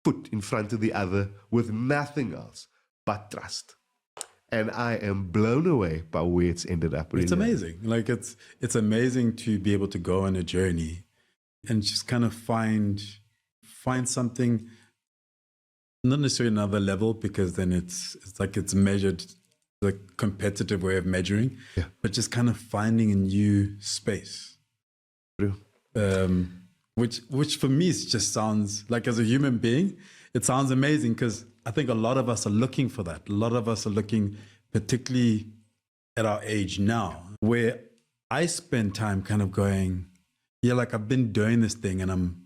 foot in front of the other with nothing else but trust. And I am blown away by where it's ended up. Really. It's amazing. Like it's amazing to be able to go on a journey and just kind of find something, not necessarily another level, because then it's like it's measured, the competitive way of measuring, but just kind of finding a new space. True. Which for me just sounds like, as a human being, it sounds amazing, because I think a lot of us are looking for that. A lot of us are looking, particularly at our age now, where I spend time kind of going, like I've been doing this thing and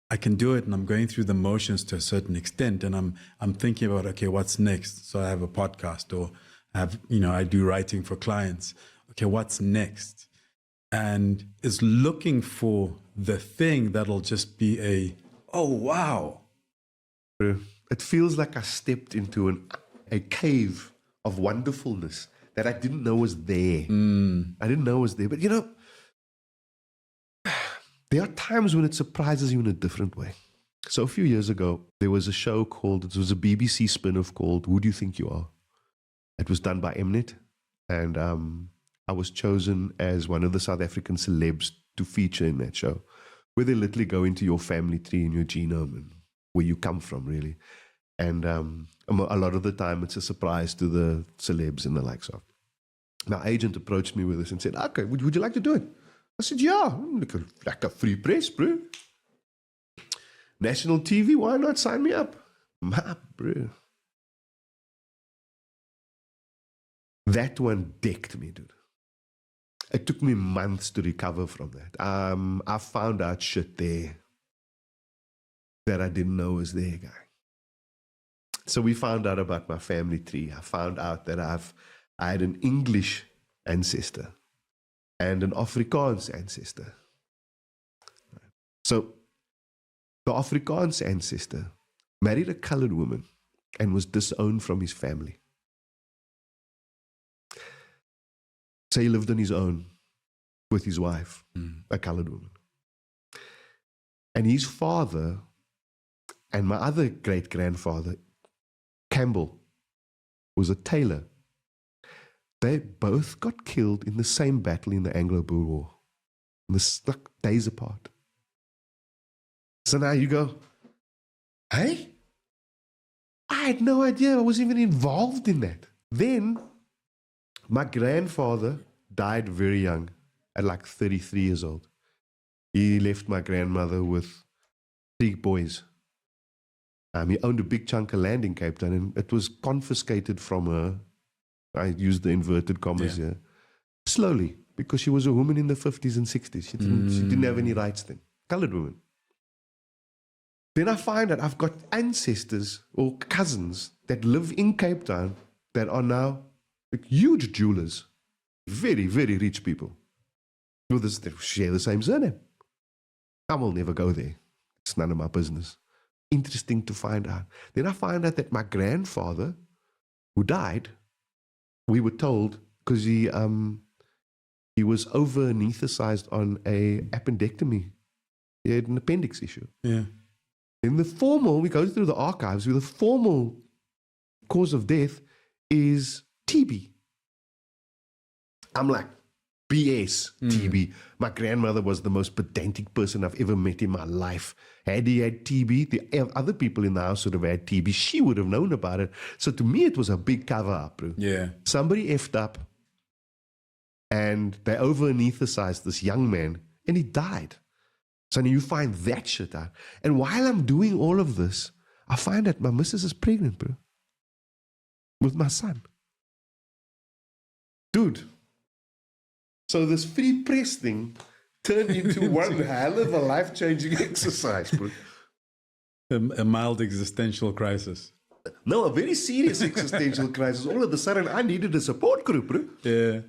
I can do it, and I'm going through the motions to a certain extent, and I'm thinking about, okay, what's next? So I have a podcast, or I do writing for clients. Okay, what's next? And is looking for the thing that'll just be oh wow. It feels like I stepped into a cave of wonderfulness that I didn't know was there. I didn't know it was there. But, there are times when it surprises you in a different way. So a few years ago, there was a show it was a BBC spin-off called Who Do You Think You Are? It was done by Mnet. And I was chosen as one of the South African celebs to feature in that show, where they literally go into your family tree and your genome and where you come from, really. And a lot of the time, it's a surprise to the celebs and the likes of. My agent approached me with this and said, okay, would you like to do it? I said, yeah, like a free press, bro. National TV, why not? Sign me up. Bro. That one decked me, dude. It took me months to recover from that. I found out shit there that I didn't know was there, guy. So we found out about my family tree. I found out that I had an English ancestor and an Afrikaans ancestor. So the Afrikaans ancestor married a colored woman and was disowned from his family. So he lived on his own with his wife, a colored woman. And his father and my other great-grandfather, Campbell, was a tailor. They both got killed in the same battle in the Anglo-Boer War. And they're stuck days apart. So now you go, hey? I had no idea I was even involved in that. Then my grandfather died very young, at like 33 years old. He left my grandmother with 3 boys. He owned a big chunk of land in Cape Town, and it was confiscated from her. I used the inverted commas here. Slowly, because she was a woman in the 50s and 60s. She didn't have any rights then. Colored woman. Then I find that I've got ancestors or cousins that live in Cape Town that are now like huge jewelers. Very, very rich people. Well, they share the same surname. I will never go there. It's none of my business. Interesting to find out. Then I find out that my grandfather, who died, we were told, because he was over anesthetized on a appendectomy. He had an appendix issue. Yeah. In the formal, we go through the archives, the formal cause of death is TB. I'm like, BS, TB. My grandmother was the most pedantic person I've ever met in my life. Had he had TB, the other people in the house would have had TB. She would have known about it. So to me, it was a big cover-up. Yeah. Somebody effed up, and they over-anesthetized this young man, and he died. So now you find that shit out. And while I'm doing all of this, I find that my missus is pregnant, bro. With my son. Dude. So this free press thing turned into one hell of a life-changing exercise, bro. A mild existential crisis. No, a very serious existential crisis. All of a sudden, I needed a support group, bro. Yeah.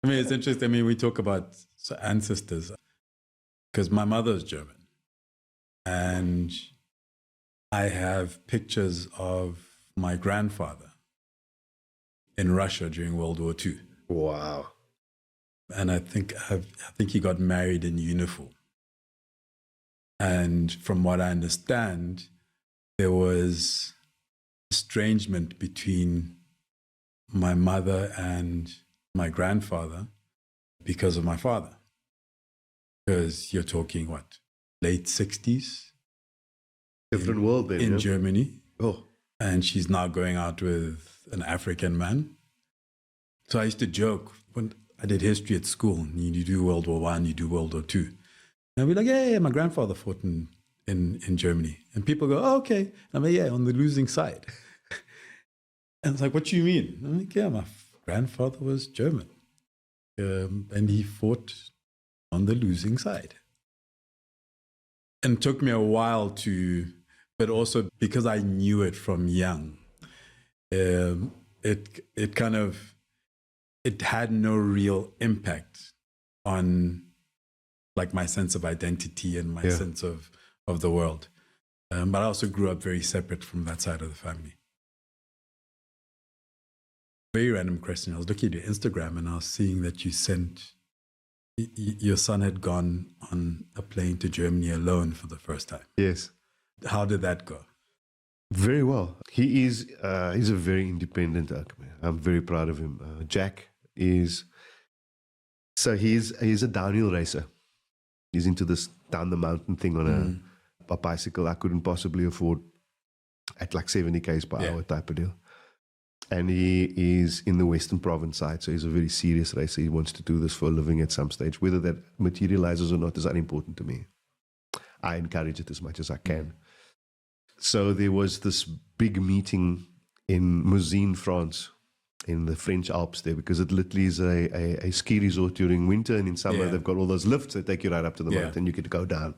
I mean, it's interesting. I mean, we talk about ancestors because my mother's German. And I have pictures of my grandfather in Russia during World War II. Wow. And I think he got married in uniform. And from what I understand, there was estrangement between my mother and my grandfather because of my father. Because you're talking, what, late 60s? Different world then. In Germany. Oh. And she's now going out with an African man. So I used to joke when I did history at school, and you do World War I, you do World War II. And I'd be like, yeah, my grandfather fought in Germany. And people go, oh, okay. And I'm like, yeah, on the losing side. And it's like, what do you mean? I'm like, yeah, my grandfather was German. And he fought on the losing side. And it took me a while but also because I knew it from young, it kind of, it had no real impact on like my sense of identity and my sense of the world. But I also grew up very separate from that side of the family. Very random question. I was looking at your Instagram and I was seeing that you sent, your son had gone on a plane to Germany alone for the first time. Yes. How did that go? Very well. He's a very independent man. I'm very proud of him. Jack is, so he's a downhill racer. He's into this down the mountain thing on a bicycle I couldn't possibly afford at like 70 k's per hour type of deal. And he is in the Western Province side, so he's a very serious racer. He wants to do this for a living at some stage. Whether that materializes or not is unimportant to me. I encourage it as much as I can. So there was this big meeting in Mouzines, France, in the French Alps there, because it literally is a ski resort during winter, and in summer they've got all those lifts that take you right up to the mountain. You get to go down.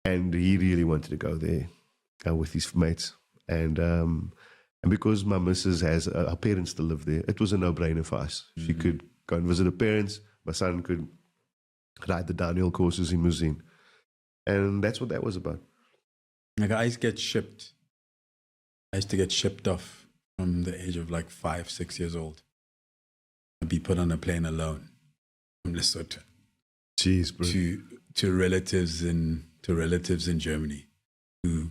And he really wanted to go there with his mates. And because my missus has her parents still live there, it was a no-brainer for us. She could go and visit her parents. My son could ride the downhill courses in Muzin. And that's what that was about. Like I used to get shipped. I used to get shipped off from the age of like 5, 6 years old. I'd be put on a plane alone from Lesotho. Jeez, bro. To relatives in Germany, who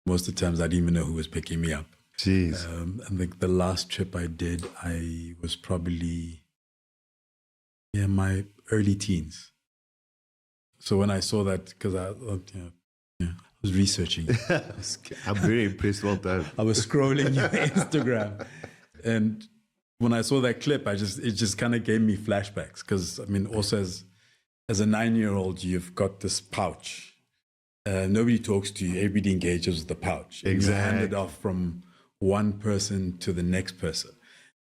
most of the times I didn't even know who was picking me up. Jeez. And the last trip I did, I was probably my early teens. So when I saw that, because I was researching. I'm very impressed. Well done. I was scrolling your Instagram, and when I saw that clip, it just kind of gave me flashbacks. Because I mean, also as a 9-year-old, you've got this pouch. Nobody talks to you. Everybody engages with the pouch. And Exactly. you're handed off from one person to the next person.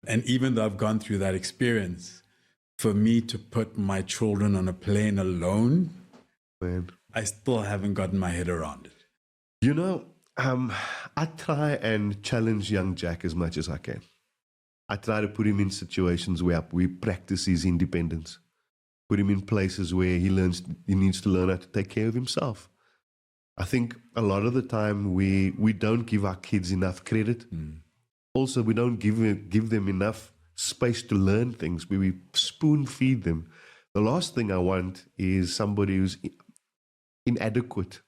And even though I've gone through that experience, for me to put my children on a plane alone, Man. I still haven't gotten my head around it. You know, I try and challenge young Jack as much as I can. I try to put him in situations where we practice his independence. Put him in places where he needs to learn how to take care of himself. I think a lot of the time we don't give our kids enough credit. Also, we don't give them enough space to learn things. We spoon feed them. The last thing I want is somebody who's inadequate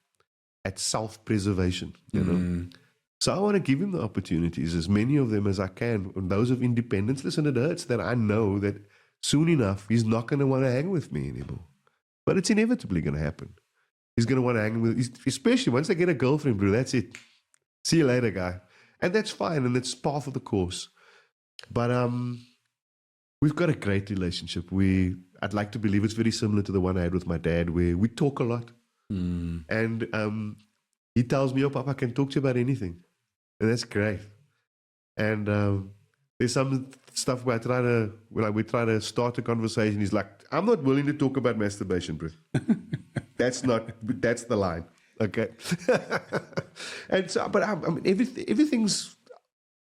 at self-preservation, you know. So I want to give him the opportunities, as many of them as I can. And those of independence, listen, it hurts that I know that soon enough he's not going to want to hang with me anymore. But it's inevitably going to happen. He's going to want to hang with, especially once they get a girlfriend, bro. That's it. See you later, guy. And that's fine, and it's part of the course. But we've got a great relationship. I'd like to believe it's very similar to the one I had with my dad, where we talk a lot. And he tells me, "Oh, Papa, I can talk to you about anything." And that's great. And there's some stuff where we try to start a conversation. He's like, "I'm not willing to talk about masturbation, bro." That's the line. Okay. And so, but I mean, everything's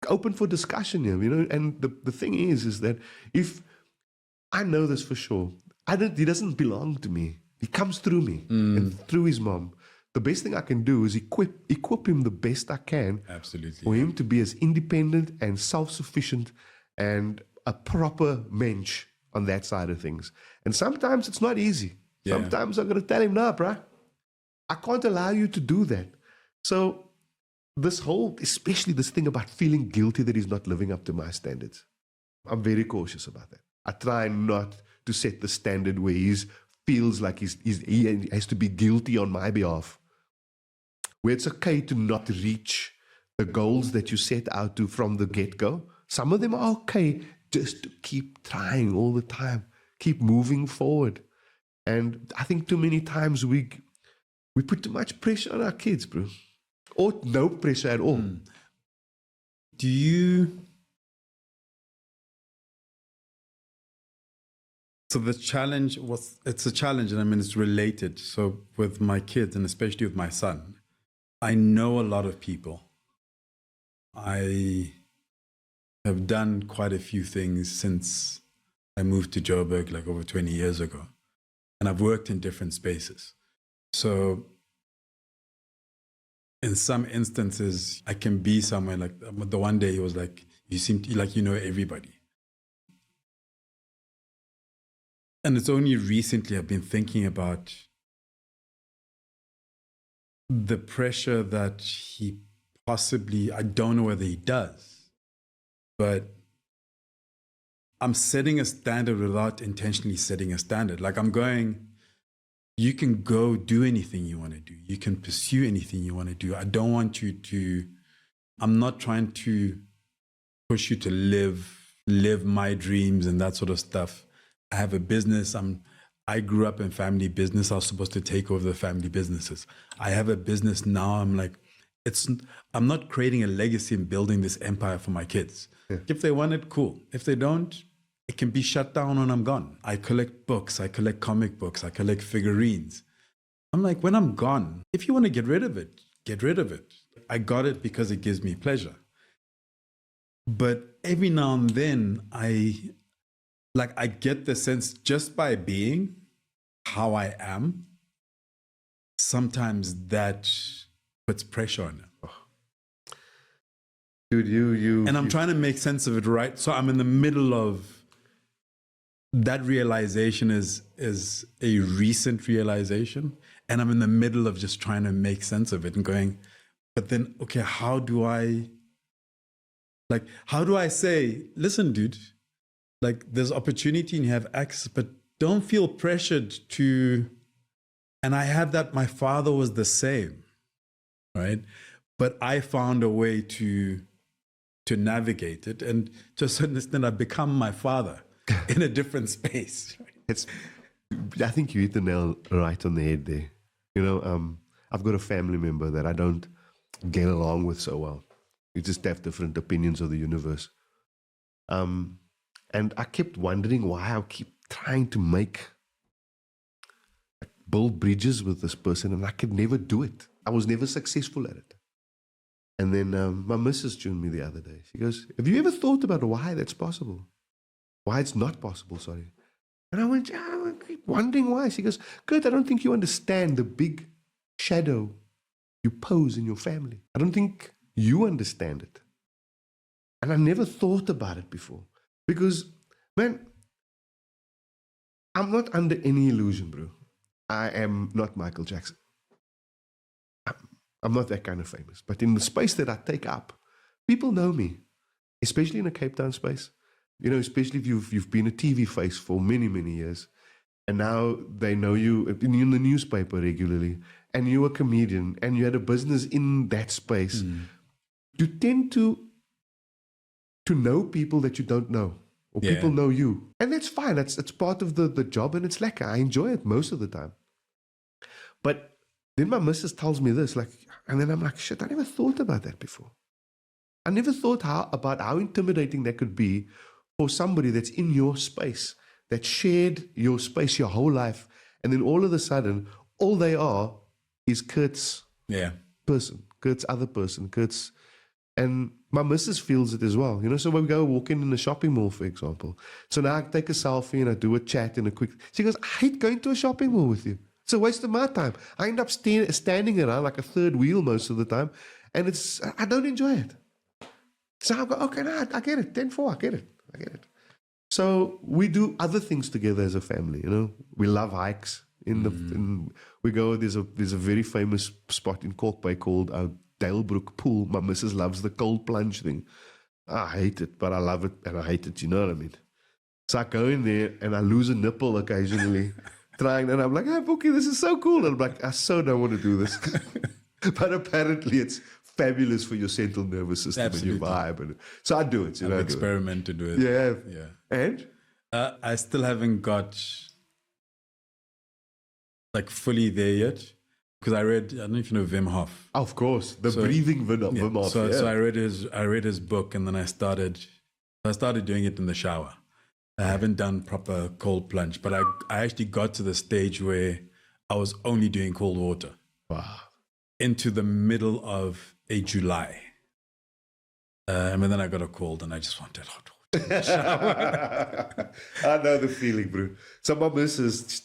open for discussion here, you know. And the thing is that if I know this for sure, he doesn't belong to me. He comes through me and through his mom. The best thing I can do is equip him the best I can. Absolutely. For him to be as independent and self-sufficient and a proper mensch on that side of things. And sometimes it's not easy. Yeah. Sometimes I'm going to tell him, "Nah, bruh, I can't allow you to do that." So especially this thing about feeling guilty that he's not living up to my standards, I'm very cautious about that. I try not to set the standard where he feels like he has to be guilty on my behalf. Where it's okay to not reach the goals that you set out to from the get-go. Some of them are okay, just to keep trying all the time, keep moving forward. And I think too many times we put too much pressure on our kids, bro. Or no pressure at all. Do you... So the challenge it's a challenge, and I mean, it's related. So with my kids, and especially with my son, I know a lot of people. I have done quite a few things since I moved to Joburg like over 20 years ago. And I've worked in different spaces. So in some instances, I can be somewhere like the one day he was like, "You seem like you know everybody." And it's only recently I've been thinking about the pressure that he possibly, I don't know whether he does, but I'm setting a standard without intentionally setting a standard. Like you can go do anything you want to do. You can pursue anything you want to do. I don't want you to, I'm not trying to push you to live my dreams and that sort of stuff. I have a business. I grew up in family business. I was supposed to take over the family businesses. I have a business now. I'm like, I'm not creating a legacy and building this empire for my kids. Yeah. If they want it, cool. If they don't, it can be shut down when I'm gone. I collect books. I collect comic books. I collect figurines. I'm like, when I'm gone, if you want to get rid of it, get rid of it. I got it because it gives me pleasure. But every now and then I get the sense just by being how I am, sometimes that puts pressure on it. Dude, and I'm trying to make sense of it, right? So I'm in the middle of that realization is a recent realization. And I'm in the middle of just trying to make sense of it and going, but then, okay, how do I say, listen, dude, like there's opportunity and you have access, but don't feel pressured to, and I had that, my father was the same, right? But I found a way to navigate it, and to a certain extent, I've become my father in a different space. I think you hit the nail right on the head there. You know, I've got a family member that I don't get along with so well. We just have different opinions of the universe. And I kept wondering why I keep trying to build bridges with this person, and I could never do it. I was never successful at it. And then my missus tuned me the other day. She goes, have you ever thought about why that's possible? Why it's not possible, sorry. And I went, yeah, I keep wondering why. She goes, Kurt, I don't think you understand the big shadow you pose in your family. I don't think you understand it. And I never thought about it before. Because, man, I'm not under any illusion, bro. I am not Michael Jackson. I'm not that kind of famous. But in the space that I take up, people know me, especially in a Cape Town space. You know, especially if you've been a TV face for many, many years. And now they know you in the newspaper regularly. And you're a comedian and you had a business in that space. You tend to know people that you don't know. Or people know you. And that's fine. It's part of the job, and it's lekker. I enjoy it most of the time. But then my missus tells me this, and then I'm like, shit, I never thought about that before. I never thought about how intimidating that could be for somebody that's in your space, that shared your space your whole life, and then all of a sudden, all they are is Kurt's person, Kurt's other person, Kurt's. And my missus feels it as well. You know, so when we go walking in the shopping mall, for example. So now I take a selfie and I do a chat and a quick. She goes, I hate going to a shopping mall with you. It's a waste of my time. I end up standing around like a third wheel most of the time, and I don't enjoy it. So I go, okay, no, I get it. 10-4, I get it. So we do other things together as a family. You know, we love hikes. We go. There's a very famous spot in Kalk Bay called Dalebrook Pool. My missus loves the cold plunge thing. I hate it, but I love it, and I hate it. You know what I mean? So I go in there and I lose a nipple occasionally. Trying, and I'm like, hey, Bookie, this is so cool. And I'm like, I so don't want to do this. But apparently it's fabulous for your central nervous system. Absolutely. And your vibe. And so I do it. I've experimented with it. Yeah. And? I still haven't got fully there yet. Because I don't know if you know Wim Hof. Of course. The breathing Wim Hof. So I read his book, and then I started doing it in the shower. I haven't done proper cold plunge, but I actually got to the stage where I was only doing cold water. Wow. Into the middle of a July. And then I got a cold and I just wanted hot water. I know the feeling, bro. So my missus,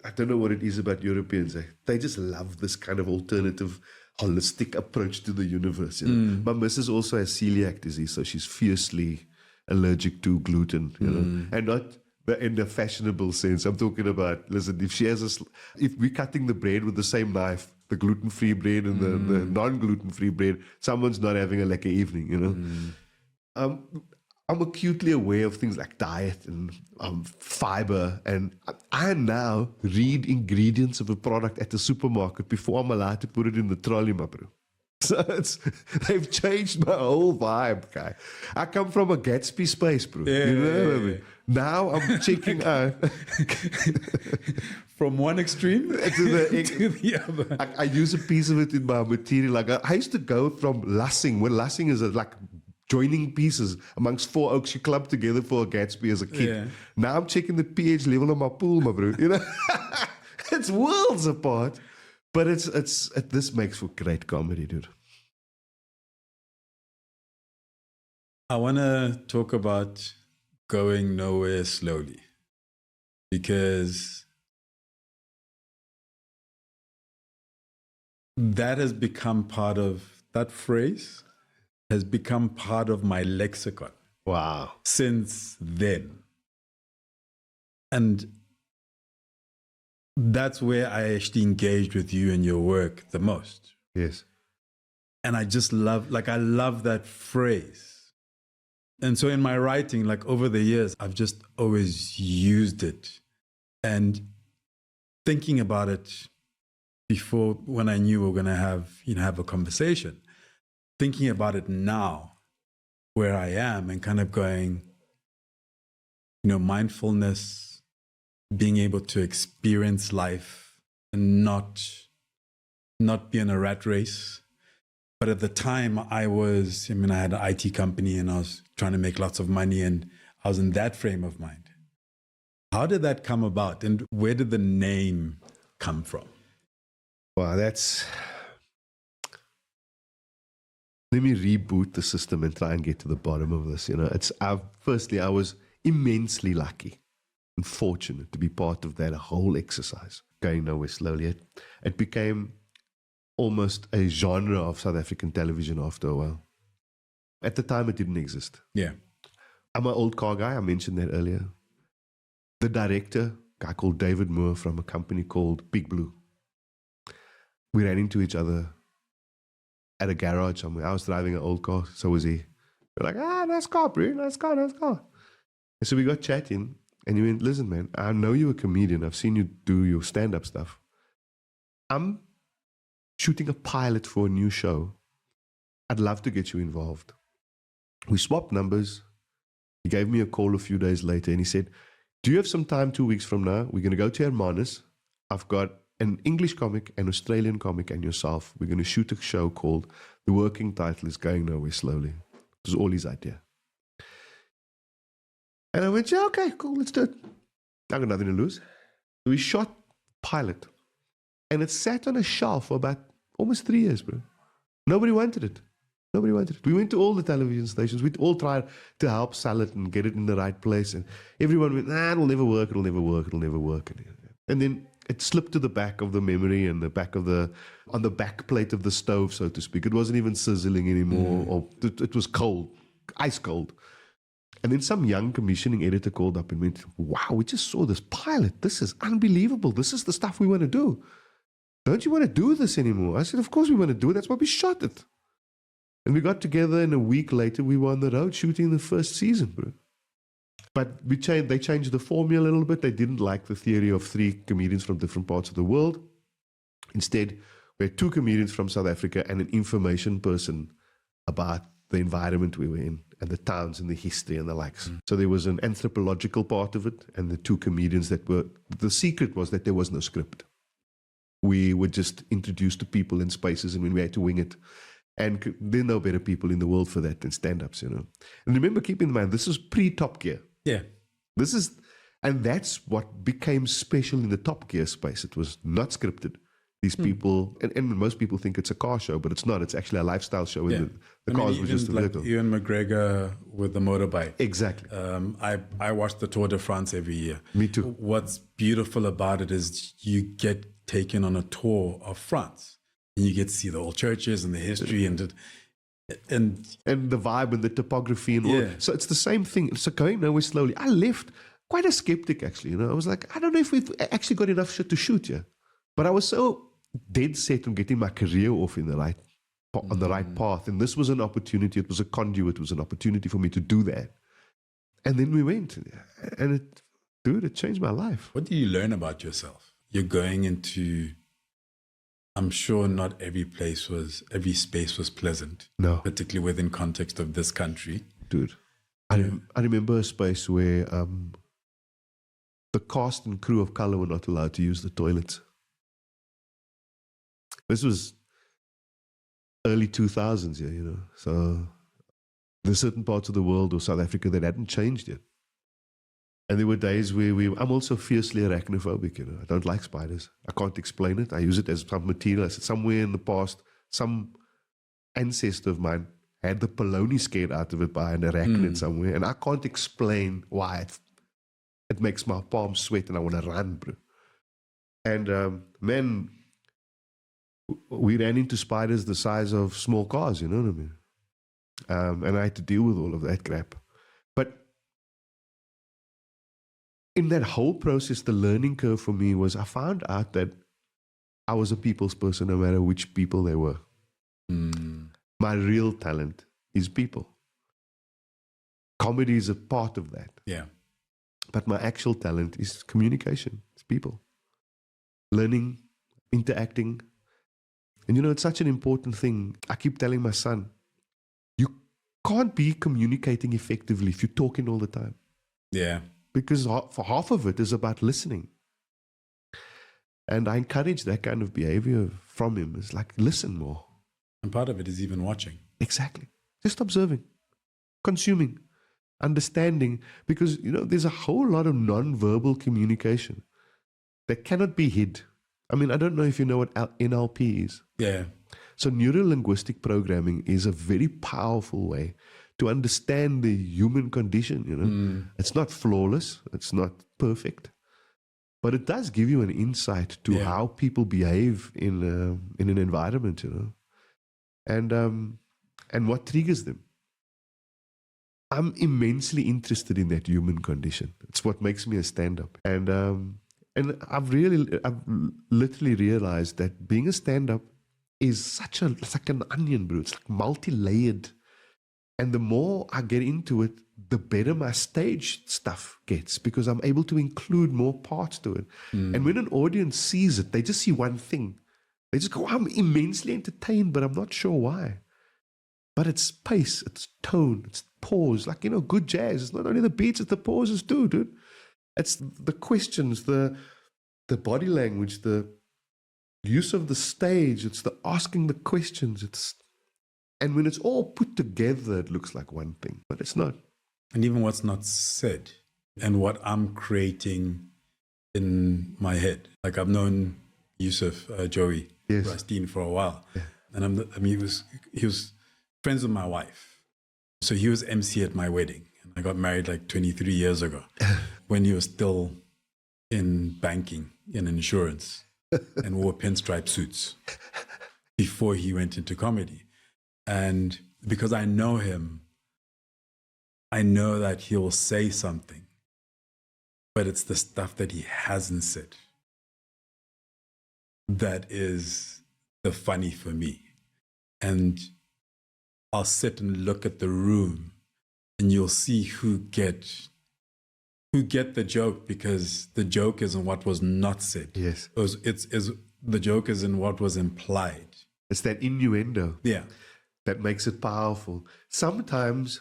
I don't know what it is about Europeans. They just love this kind of alternative, holistic approach to the universe. You know? My missus also has celiac disease, so she's fiercely allergic to gluten, you know, and not in the fashionable sense. I'm talking about, listen, if we're cutting the bread with the same knife, the gluten-free bread and the non-gluten-free bread, someone's not having a lekker evening, you know. I'm acutely aware of things like diet and fiber, and I now read ingredients of a product at the supermarket before I'm allowed to put it in the trolley, my bro. So they've changed my whole vibe, guy. I come from a Gatsby space, bro. Yeah, you know what I mean? Now I'm checking out from one extreme to the other. I use a piece of it in my material. Like I used to go from Lassing, when Lassing is like joining pieces amongst four oaks you club together for a Gatsby as a kid. Yeah. Now I'm checking the pH level of my pool, my bro. You know, it's worlds apart. But this makes for great comedy, dude. I want to talk about going nowhere slowly, because that has become part of, that phrase has become part of my lexicon. Wow. Since then. And that's where I actually engaged with you and your work the most. Yes. And I just love, I love that phrase. And so in my writing, over the years, I've just always used it. And thinking about it before, when I knew we were going to have a conversation, thinking about it now, where I am, and kind of going, mindfulness, being able to experience life and not be in a rat race. But at the time I had an IT company and I was trying to make lots of money, and I was in that frame of mind. How did that come about, and where did the name come from? Wow, let me reboot the system and try and get to the bottom of this. Firstly, I was immensely lucky and fortunate to be part of that whole exercise, going nowhere slowly. It became almost a genre of South African television after a while. At the time, it didn't exist. Yeah. I'm an old car guy. I mentioned that earlier. The director, a guy called David Moore from a company called Big Blue. We ran into each other at a garage somewhere. I was driving an old car, so was he. We're like, nice car, bro, nice car. And so we got chatting, and he went, listen, man, I know you're a comedian. I've seen you do your stand-up stuff. I'm shooting a pilot for a new show. I'd love to get you involved. We swapped numbers. He gave me a call a few days later, and he said, do you have some time 2 weeks from now? We're going to go to Hermanus. I've got an English comic, an Australian comic, and yourself. We're going to shoot a show called, the working title is Going Nowhere Slowly. It was all his idea. And I went, yeah, okay, cool, let's do it. I got nothing to lose. So we shot pilot. And it sat on a shelf for about almost 3 years, bro. Nobody wanted it. We went to all the television stations. We all tried to help sell it and get it in the right place. And everyone went, it'll never work. And then it slipped to the back of the memory and on the back plate of the stove, so to speak. It wasn't even sizzling anymore, or it was cold, ice cold. And then some young commissioning editor called up and went, wow, we just saw this pilot. This is unbelievable. This is the stuff we want to do. Don't you want to do this anymore? I said, of course we want to do it. That's why we shot it. And we got together, and a week later we were on the road shooting the first season, bro. But they changed the formula a little bit. They didn't like the theory of 3 comedians from different parts of the world. Instead, we had 2 comedians from South Africa and an information person about the environment we were in and the towns and the history and the likes. So there was an anthropological part of it, and the 2 comedians the secret was that there was no script. We were just introduced to people in spaces, and when we had to wing it. And there are no better people in the world for that than stand-ups, And remember, keep in mind, this was pre-Top Gear. Yeah. And that's what became special in the Top Gear space. It was not scripted. These people, and most people think it's a car show, but it's not. It's actually a lifestyle show. Yeah. The cars were just a vehicle. Ewan McGregor with the motorbike. Exactly. I watch the Tour de France every year. Me too. What's beautiful about it is you get taken on a tour of France, and you get to see the old churches and the history and the vibe and the topography and all. Yeah. So it's the same thing. So going nowhere slowly. I left quite a skeptic, actually. I was like, I don't know if we've actually got enough shit to shoot here. But I was so dead set on getting my career off on the right path. And this was an opportunity. It was a conduit. It was an opportunity for me to do that. And then we went. And it changed my life. What do you learn about yourself? You're going into... I'm sure not every space was pleasant. No. Particularly within context of this country. Dude, I remember a space where the cast and crew of color were not allowed to use the toilets. This was early 2000s here, So there's certain parts of the world or South Africa that hadn't changed yet. And there were days where I'm also fiercely arachnophobic, I don't like spiders. I can't explain it. I use it as some material. I said somewhere in the past, some ancestor of mine had the polony scared out of it by an arachnid somewhere. And I can't explain why it makes my palms sweat and I want to run, bro. And man, we ran into spiders the size of small cars, you know what I mean? And I had to deal with all of that crap. But in that whole process, the learning curve for me was I found out that I was a people's person no matter which people they were. My real talent is people. Comedy is a part of that. Yeah. But my actual talent is communication. It's people. Learning, interacting. And it's such an important thing. I keep telling my son, you can't be communicating effectively if you're talking all the time. Yeah. Because for half of it is about listening. And I encourage that kind of behavior from him. It's like, listen more. And part of it is even watching. Exactly. Just observing, consuming, understanding. Because, there's a whole lot of non-verbal communication that cannot be hid. I mean, I don't know if you know what NLP is. Yeah. So neuro-linguistic programming is a very powerful way to understand the human condition, It's not flawless. It's not perfect. But it does give you an insight to how people behave in an environment, and what triggers them. I'm immensely interested in that human condition. It's what makes me a stand-up. And I've literally realized that being a stand-up is it's like an onion, bro. It's like multi-layered. And the more I get into it, the better my stage stuff gets because I'm able to include more parts to it. And when an audience sees it, they just see one thing. They just go, I'm immensely entertained, but I'm not sure why. But it's pace, it's tone, it's pause. Like, good jazz. It's not only the beats, it's the pauses too, dude. It's the questions, the body language, the use of the stage. It's the asking the questions. And when it's all put together, it looks like one thing, but it's not. And even what's not said and what I'm creating in my head. Like I've known Yusuf, Joey, Rastine for a while. Yeah. And he was friends with my wife. So he was MC at my wedding. And I got married like 23 years ago when he was still in banking, in insurance, and wore pinstripe suits before he went into comedy. And because I know him, I know that he'll say something, but it's the stuff that he hasn't said that is the funny for me. And I'll sit and look at the room and you'll see who get the joke because the joke is in what was not said. Yes. It's the joke is in what was implied. It's that innuendo. Yeah. That makes it powerful. Sometimes,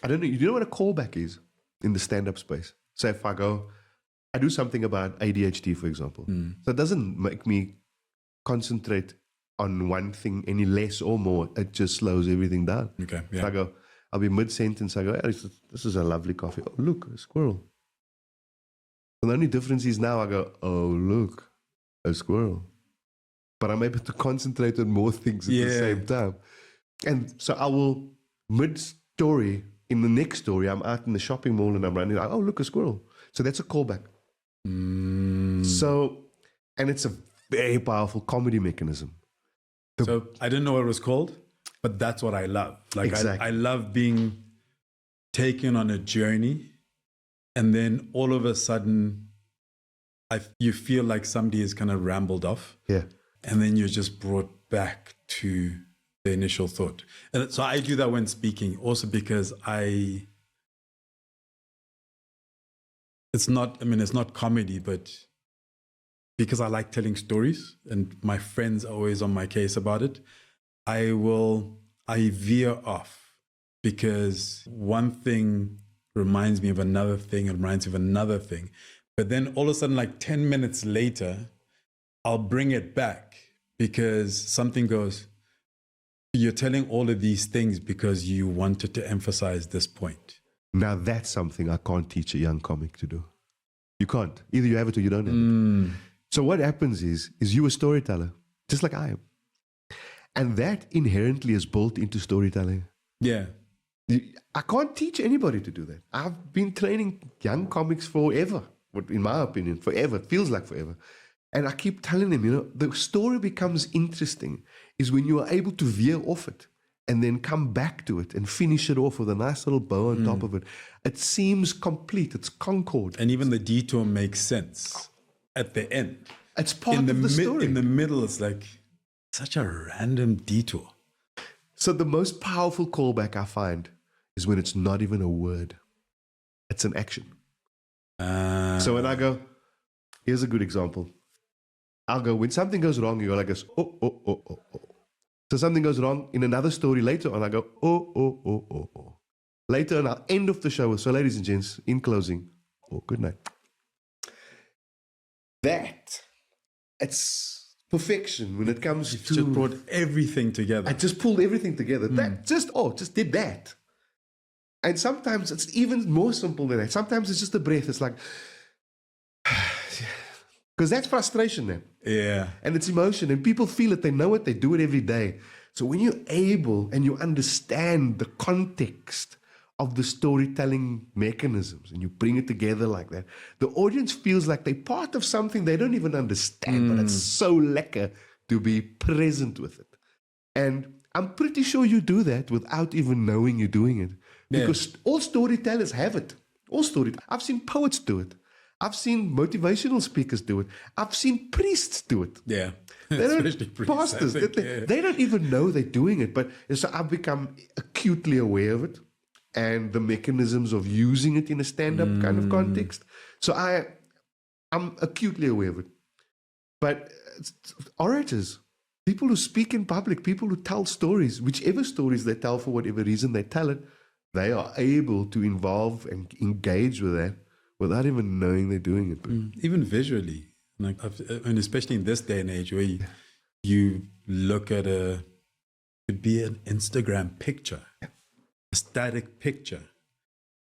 I don't know, you know what a callback is in the stand-up space? So if I do something about ADHD, for example. So it doesn't make me concentrate on one thing any less or more. It just slows everything down. Okay. Yeah. So I'll be mid-sentence, I go, hey, this is a lovely coffee. Oh, look, a squirrel. And the only difference is now I go, oh, look, a squirrel. But I'm able to concentrate on more things at the same time. And so I will, mid-story, in the next story, I'm out in the shopping mall and I'm running, like, oh, look, a squirrel. So that's a callback. So, and it's a very powerful comedy mechanism. So I didn't know what it was called, but that's what I love. Like exactly. I love being taken on a journey and then all of a sudden you feel like somebody has kind of rambled off. Yeah. And then you're just brought back to the initial thought. And so I do that when speaking also because it's not comedy, but because I like telling stories and my friends are always on my case about it, I veer off because one thing reminds me of another thing and reminds me of another thing. But then all of a sudden, like 10 minutes later, I'll bring it back because something goes, you're telling all of these things because you wanted to emphasize this point. Now that's something I can't teach a young comic to do. You can't. Either you have it or you don't have it. So what happens is you're a storyteller, just like I am. And that inherently is built into storytelling. Yeah. I can't teach anybody to do that. I've been training young comics forever, in my opinion, forever. It feels like forever. And I keep telling them, the story becomes interesting is when you are able to veer off it and then come back to it and finish it off with a nice little bow on top of it. It seems complete. It's concord. And even the detour makes sense at the end. It's part of the story. In the middle, it's like such a random detour. So the most powerful callback I find is when it's not even a word. It's an action. So when I go, here's a good example. I'll go, when something goes wrong, you go like this, oh, oh, oh, oh, oh. So something goes wrong in another story later on, I go, oh, oh, oh, oh, oh. Later on, I'll end off the show with, so ladies and gents, in closing, oh, good night. It's perfection when it comes to... just brought everything together. I just pulled everything together. That just did that. And sometimes it's even more simple than that. Sometimes it's just a breath. It's like... Because that's frustration then. Yeah. And it's emotion. And people feel it. They know it. They do it every day. So when you're able and you understand the context of the storytelling mechanisms and you bring it together like that, the audience feels like they're part of something they don't even understand, but it's so lekker to be present with it. And I'm pretty sure you do that without even knowing you're doing it. Because all storytellers have it. I've seen poets do it. I've seen motivational speakers do it. I've seen priests do it. Yeah. They don't, pastors, they don't even know they're doing it. But so I've become acutely aware of it and the mechanisms of using it in a stand-up kind of context. So I'm acutely aware of it. But orators, people who speak in public, people who tell stories, whichever stories they tell for whatever reason they tell it, they are able to involve and engage with that without even knowing they're doing it. Even visually, and especially in this day and age where you look at could be an Instagram picture, a static picture,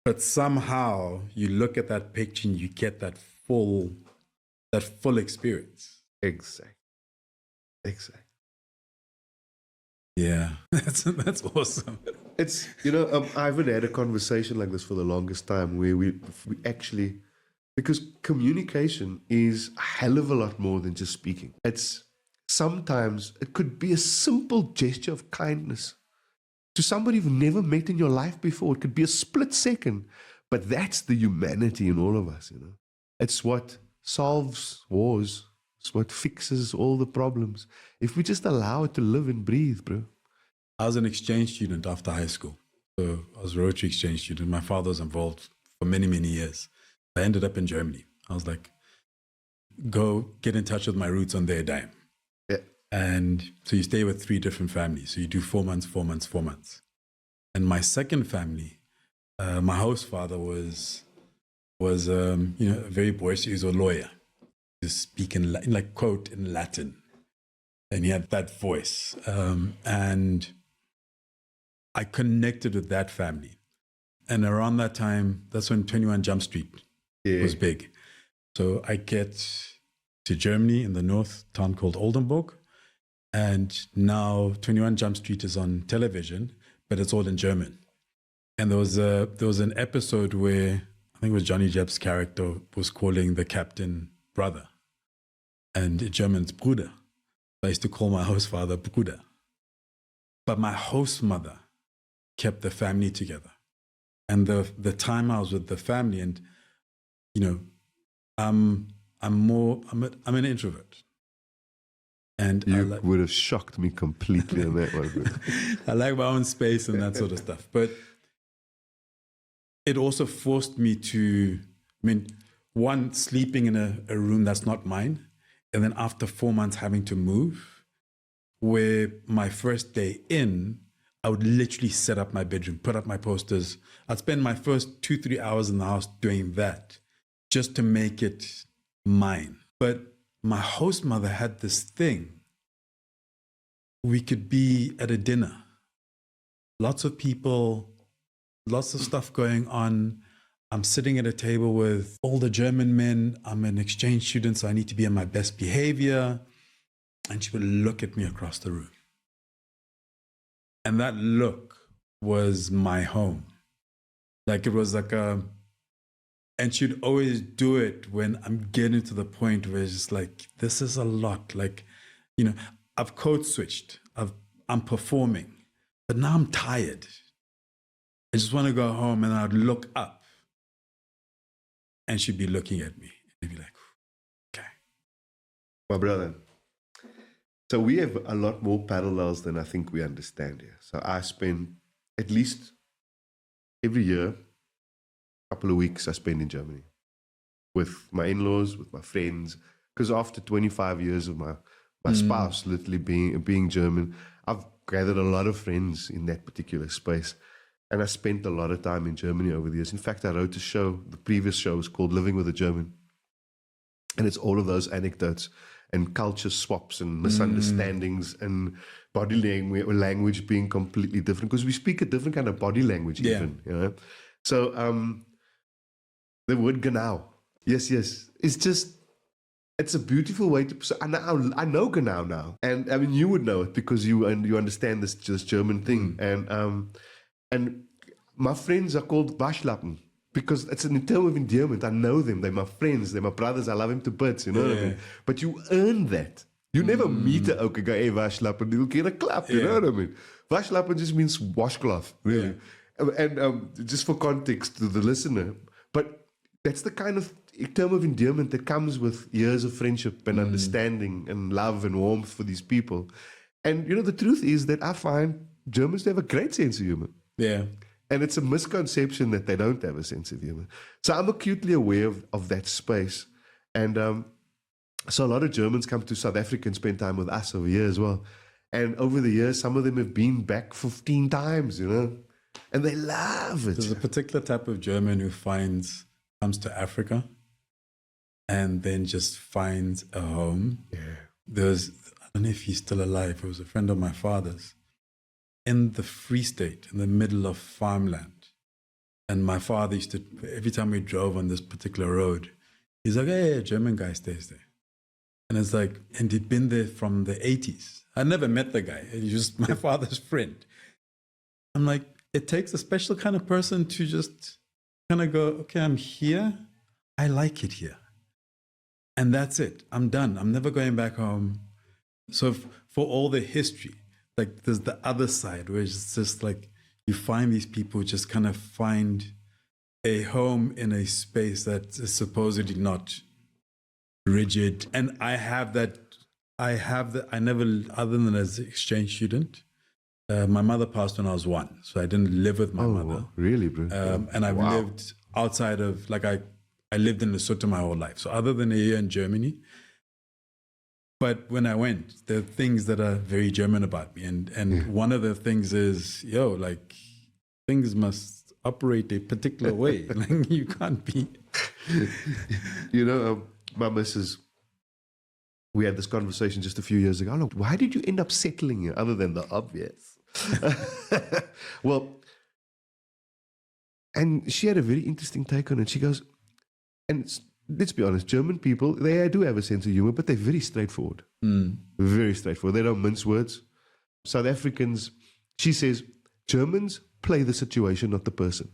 but somehow you look at that picture and you get that full experience. Exactly. Yeah, that's awesome. It's, I haven't had a conversation like this for the longest time where we actually, because communication is a hell of a lot more than just speaking. Sometimes it could be a simple gesture of kindness to somebody you've never met in your life before. It could be a split second, but that's the humanity in all of us, It's what solves wars. It's what fixes all the problems. If we just allow it to live and breathe, bro. I was an exchange student after high school. So I was a Rotary exchange student. My father was involved for many, many years. I ended up in Germany. I was like, go get in touch with my roots on their dime. Yeah. And so you stay with 3 different families. So you do 4 months, 4 months, 4 months. And my second family, my host father was very boisterous. He was a lawyer. He was speaking quote in Latin. And he had that voice. And I connected with that family. And around that time, that's when 21 Jump Street was big. So I get to Germany in the north, town called Oldenburg. And now 21 Jump Street is on television, but it's all in German. And there was an episode where I think it was Johnny Depp's character was calling the captain brother. And in German, it's Bruder. I used to call my host father Bruder. But my host mother kept the family together. And the time I was with the family, and I'm an introvert. And you would have shocked me completely on that one. I like my own space and that sort of stuff. But it also forced me to, one, sleeping in a room that's not mine. And then after 4 months having to move, where my first day in, I would literally set up my bedroom, put up my posters. I'd spend my first 2-3 hours in the house doing that just to make it mine. But my host mother had this thing. We could be at a dinner. Lots of people lots of stuff going on. I'm sitting at a table with all the German men. I'm an exchange student, so I need to be in my best behavior. And she would look at me across the room. And that look was my home. Like it was like and she'd always do it when I'm getting to the point where it's just like, this is a lot. Like, you know, I've code switched. I'm performing, but now I'm tired. I just want to go home, and I'd look up and she'd be looking at me and be like, okay. My brother. So we have a lot more parallels than I think we understand here. So I spend at least every year, a couple of weeks I spend in Germany with my in-laws, with my friends, because after 25 years of my spouse literally being German, I've gathered a lot of friends in that particular space. And I spent a lot of time in Germany over the years. In fact, I wrote a show, the previous show was called Living with a German. And it's all of those anecdotes and culture swaps and misunderstandings and body language being completely different, because we speak a different kind of body language even, you know. So the word genau, yes, it's a beautiful way to. So I know genau now, and I mean you would know it because you understand this German thing, and my friends are called Waschlappen because it's an term of endearment. I know them; they're my friends, they're my brothers. I love them to bits, you know what I mean. But you earn that. You never meet a ou guy, hey, Waschlappen, you'll get a clap. You know what I mean? Waschlappen just means washcloth, really. And just for context to the listener, but that's the kind of term of endearment that comes with years of friendship and understanding and love and warmth for these people. And, you know, the truth is that I find Germans, they have a great sense of humor. Yeah. And it's a misconception that they don't have a sense of humor. So I'm acutely aware of that space. And so a lot of Germans come to South Africa and spend time with us over here as well. And over the years, some of them have been back 15 times, you know, and they love it. There's a particular type of German who comes to Africa and then just finds a home. Yeah. I don't know if he's still alive. It was a friend of my father's in the Free State, in the middle of farmland. And my father used to, every time we drove on this particular road, he's like, hey, a German guy stays there. And it's like, and he'd been there from the 80s. I never met the guy. He's just my father's friend. I'm like, it takes a special kind of person to just kind of go, okay, I'm here. I like it here. And that's it. I'm done. I'm never going back home. So for all the history, like there's the other side where it's just like you find these people who just kind of find a home in a space that is supposedly not rigid. And I never, other than as an exchange student, my mother passed when I was 1, so I didn't live with my mother. Really, bro? And I've lived outside of, like I lived in Lesotho my whole life. So other than a year in Germany, but when I went, there are things that are very German about me. And one of the things is, like things must operate a particular way. Like you can't be. You know, my missus, we had this conversation just a few years ago. Look, why did you end up settling here other than the obvious? Well, and she had a very interesting take on it. She goes, and let's be honest, German people, they do have a sense of humor, but they're very straightforward. Very straightforward. They don't mince words. South Africans, she says, Germans play the situation, not the person.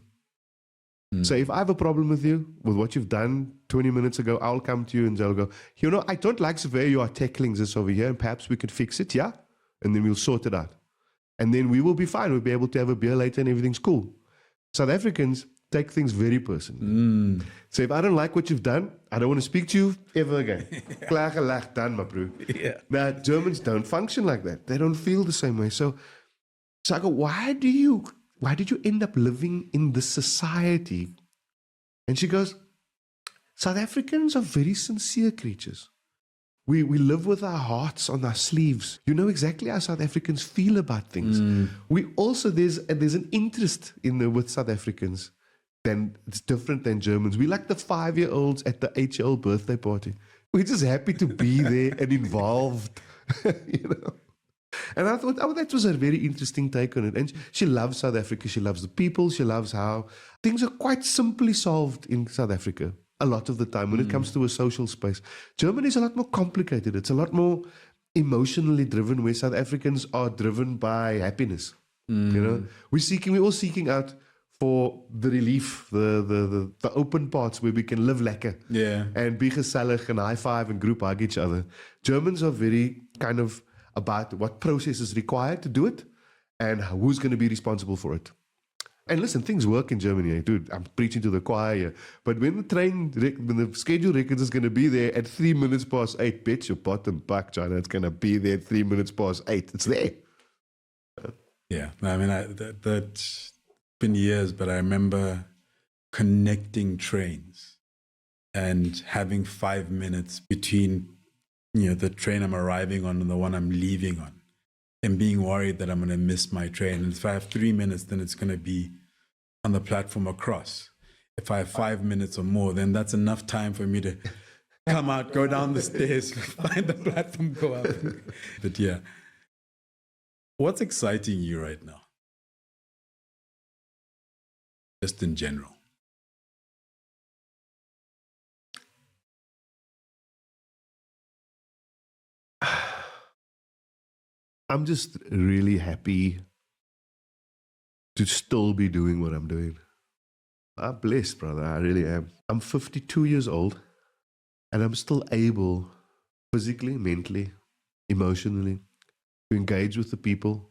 So if I have a problem with you, with what you've done 20 minutes ago, I'll come to you and I'll go, you know, I don't like the way you are tackling this over here, and perhaps we could fix it, yeah? And then we'll sort it out. And then we will be fine. We'll be able to have a beer later and everything's cool. South Africans take things very personally. So if I don't like what you've done, I don't want to speak to you ever again. Klaar gelag dan, my bro. Now, Germans don't function like that. They don't feel the same way. So I go, why did you end up living in this society? And she goes, South Africans are very sincere creatures. We live with our hearts on our sleeves. You know exactly how South Africans feel about things. We also, there's an interest with South Africans. Then it's different than Germans. We like the 5-year-olds at the 8-year-old birthday party. We're just happy to be there and involved, you know. And I thought, oh, that was a very interesting take on it. And she loves South Africa. She loves the people. She loves how things are quite simply solved in South Africa a lot of the time when it comes to a social space. Germany is a lot more complicated. It's a lot more emotionally driven, where South Africans are driven by happiness. You know, we're all seeking out for the relief, the open parts where we can live lekker. Yeah. And be gezellig and high five and group hug each other. Germans are very kind of about what process is required to do it and who's going to be responsible for it. And listen, things work in Germany, dude. I'm preaching to the choir here. But when the schedule records is going to be there at 3 minutes past 8, bet your bottom buck, China, it's going to be there at 3 minutes past 8. It's there. Yeah. I mean, that's been years, but I remember connecting trains and having 5 minutes between, the train I'm arriving on and the one I'm leaving on, and being worried that I'm going to miss my train. And if I have 3 minutes, then it's going to be on the platform across. If I have 5 minutes or more, then that's enough time for me to come out, go down the stairs, find the platform, go up. But yeah. What's exciting you right now? Just in general. I'm just really happy to still be doing what I'm doing. I'm blessed, brother. I really am. I'm 52 years old and I'm still able, physically, mentally, emotionally, to engage with the people,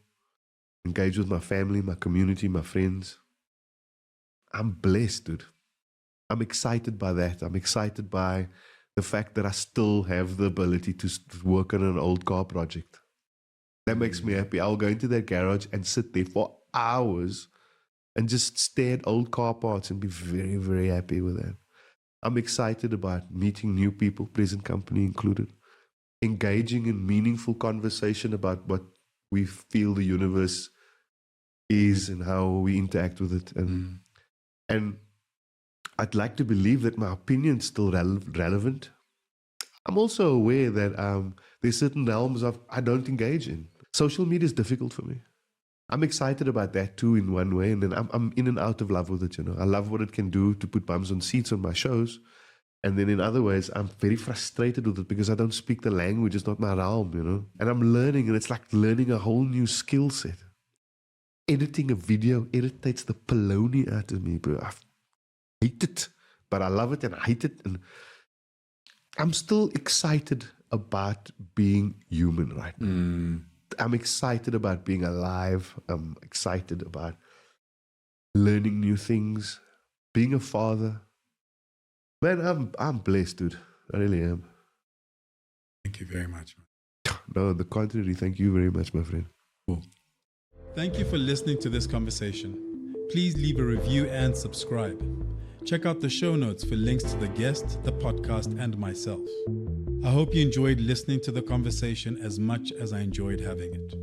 engage with my family, my community, my friends. I'm blessed, dude. I'm excited by that. I'm excited by the fact that I still have the ability to work on an old car project. That makes me happy. I'll go into that garage and sit there for hours and just stare at old car parts and be very, very happy with that. I'm excited about meeting new people, present company included, engaging in meaningful conversation about what we feel the universe is and how we interact with it. And I'd like to believe that my opinion's still relevant. I'm also aware that there's certain realms I don't engage in. Social media is difficult for me. I'm excited about that too in one way, and then I'm in and out of love with it, I love what it can do to put bums on seats on my shows. And then in other ways, I'm very frustrated with it because I don't speak the language. It's not my realm, And I'm learning, and it's like learning a whole new skill set. Editing a video irritates the polony out of me, bro. I hate it, but I love it and I hate it. And I'm still excited about being human right now. I'm excited about being alive. I'm excited about learning new things, being a father. Man, I'm blessed, dude. I really am. Thank you very much. No, the contrary. Thank you very much, my friend. Cool. Thank you for listening to this conversation. Please leave a review and subscribe. Check out the show notes for links to the guest, the podcast, and myself. I hope you enjoyed listening to the conversation as much as I enjoyed having it.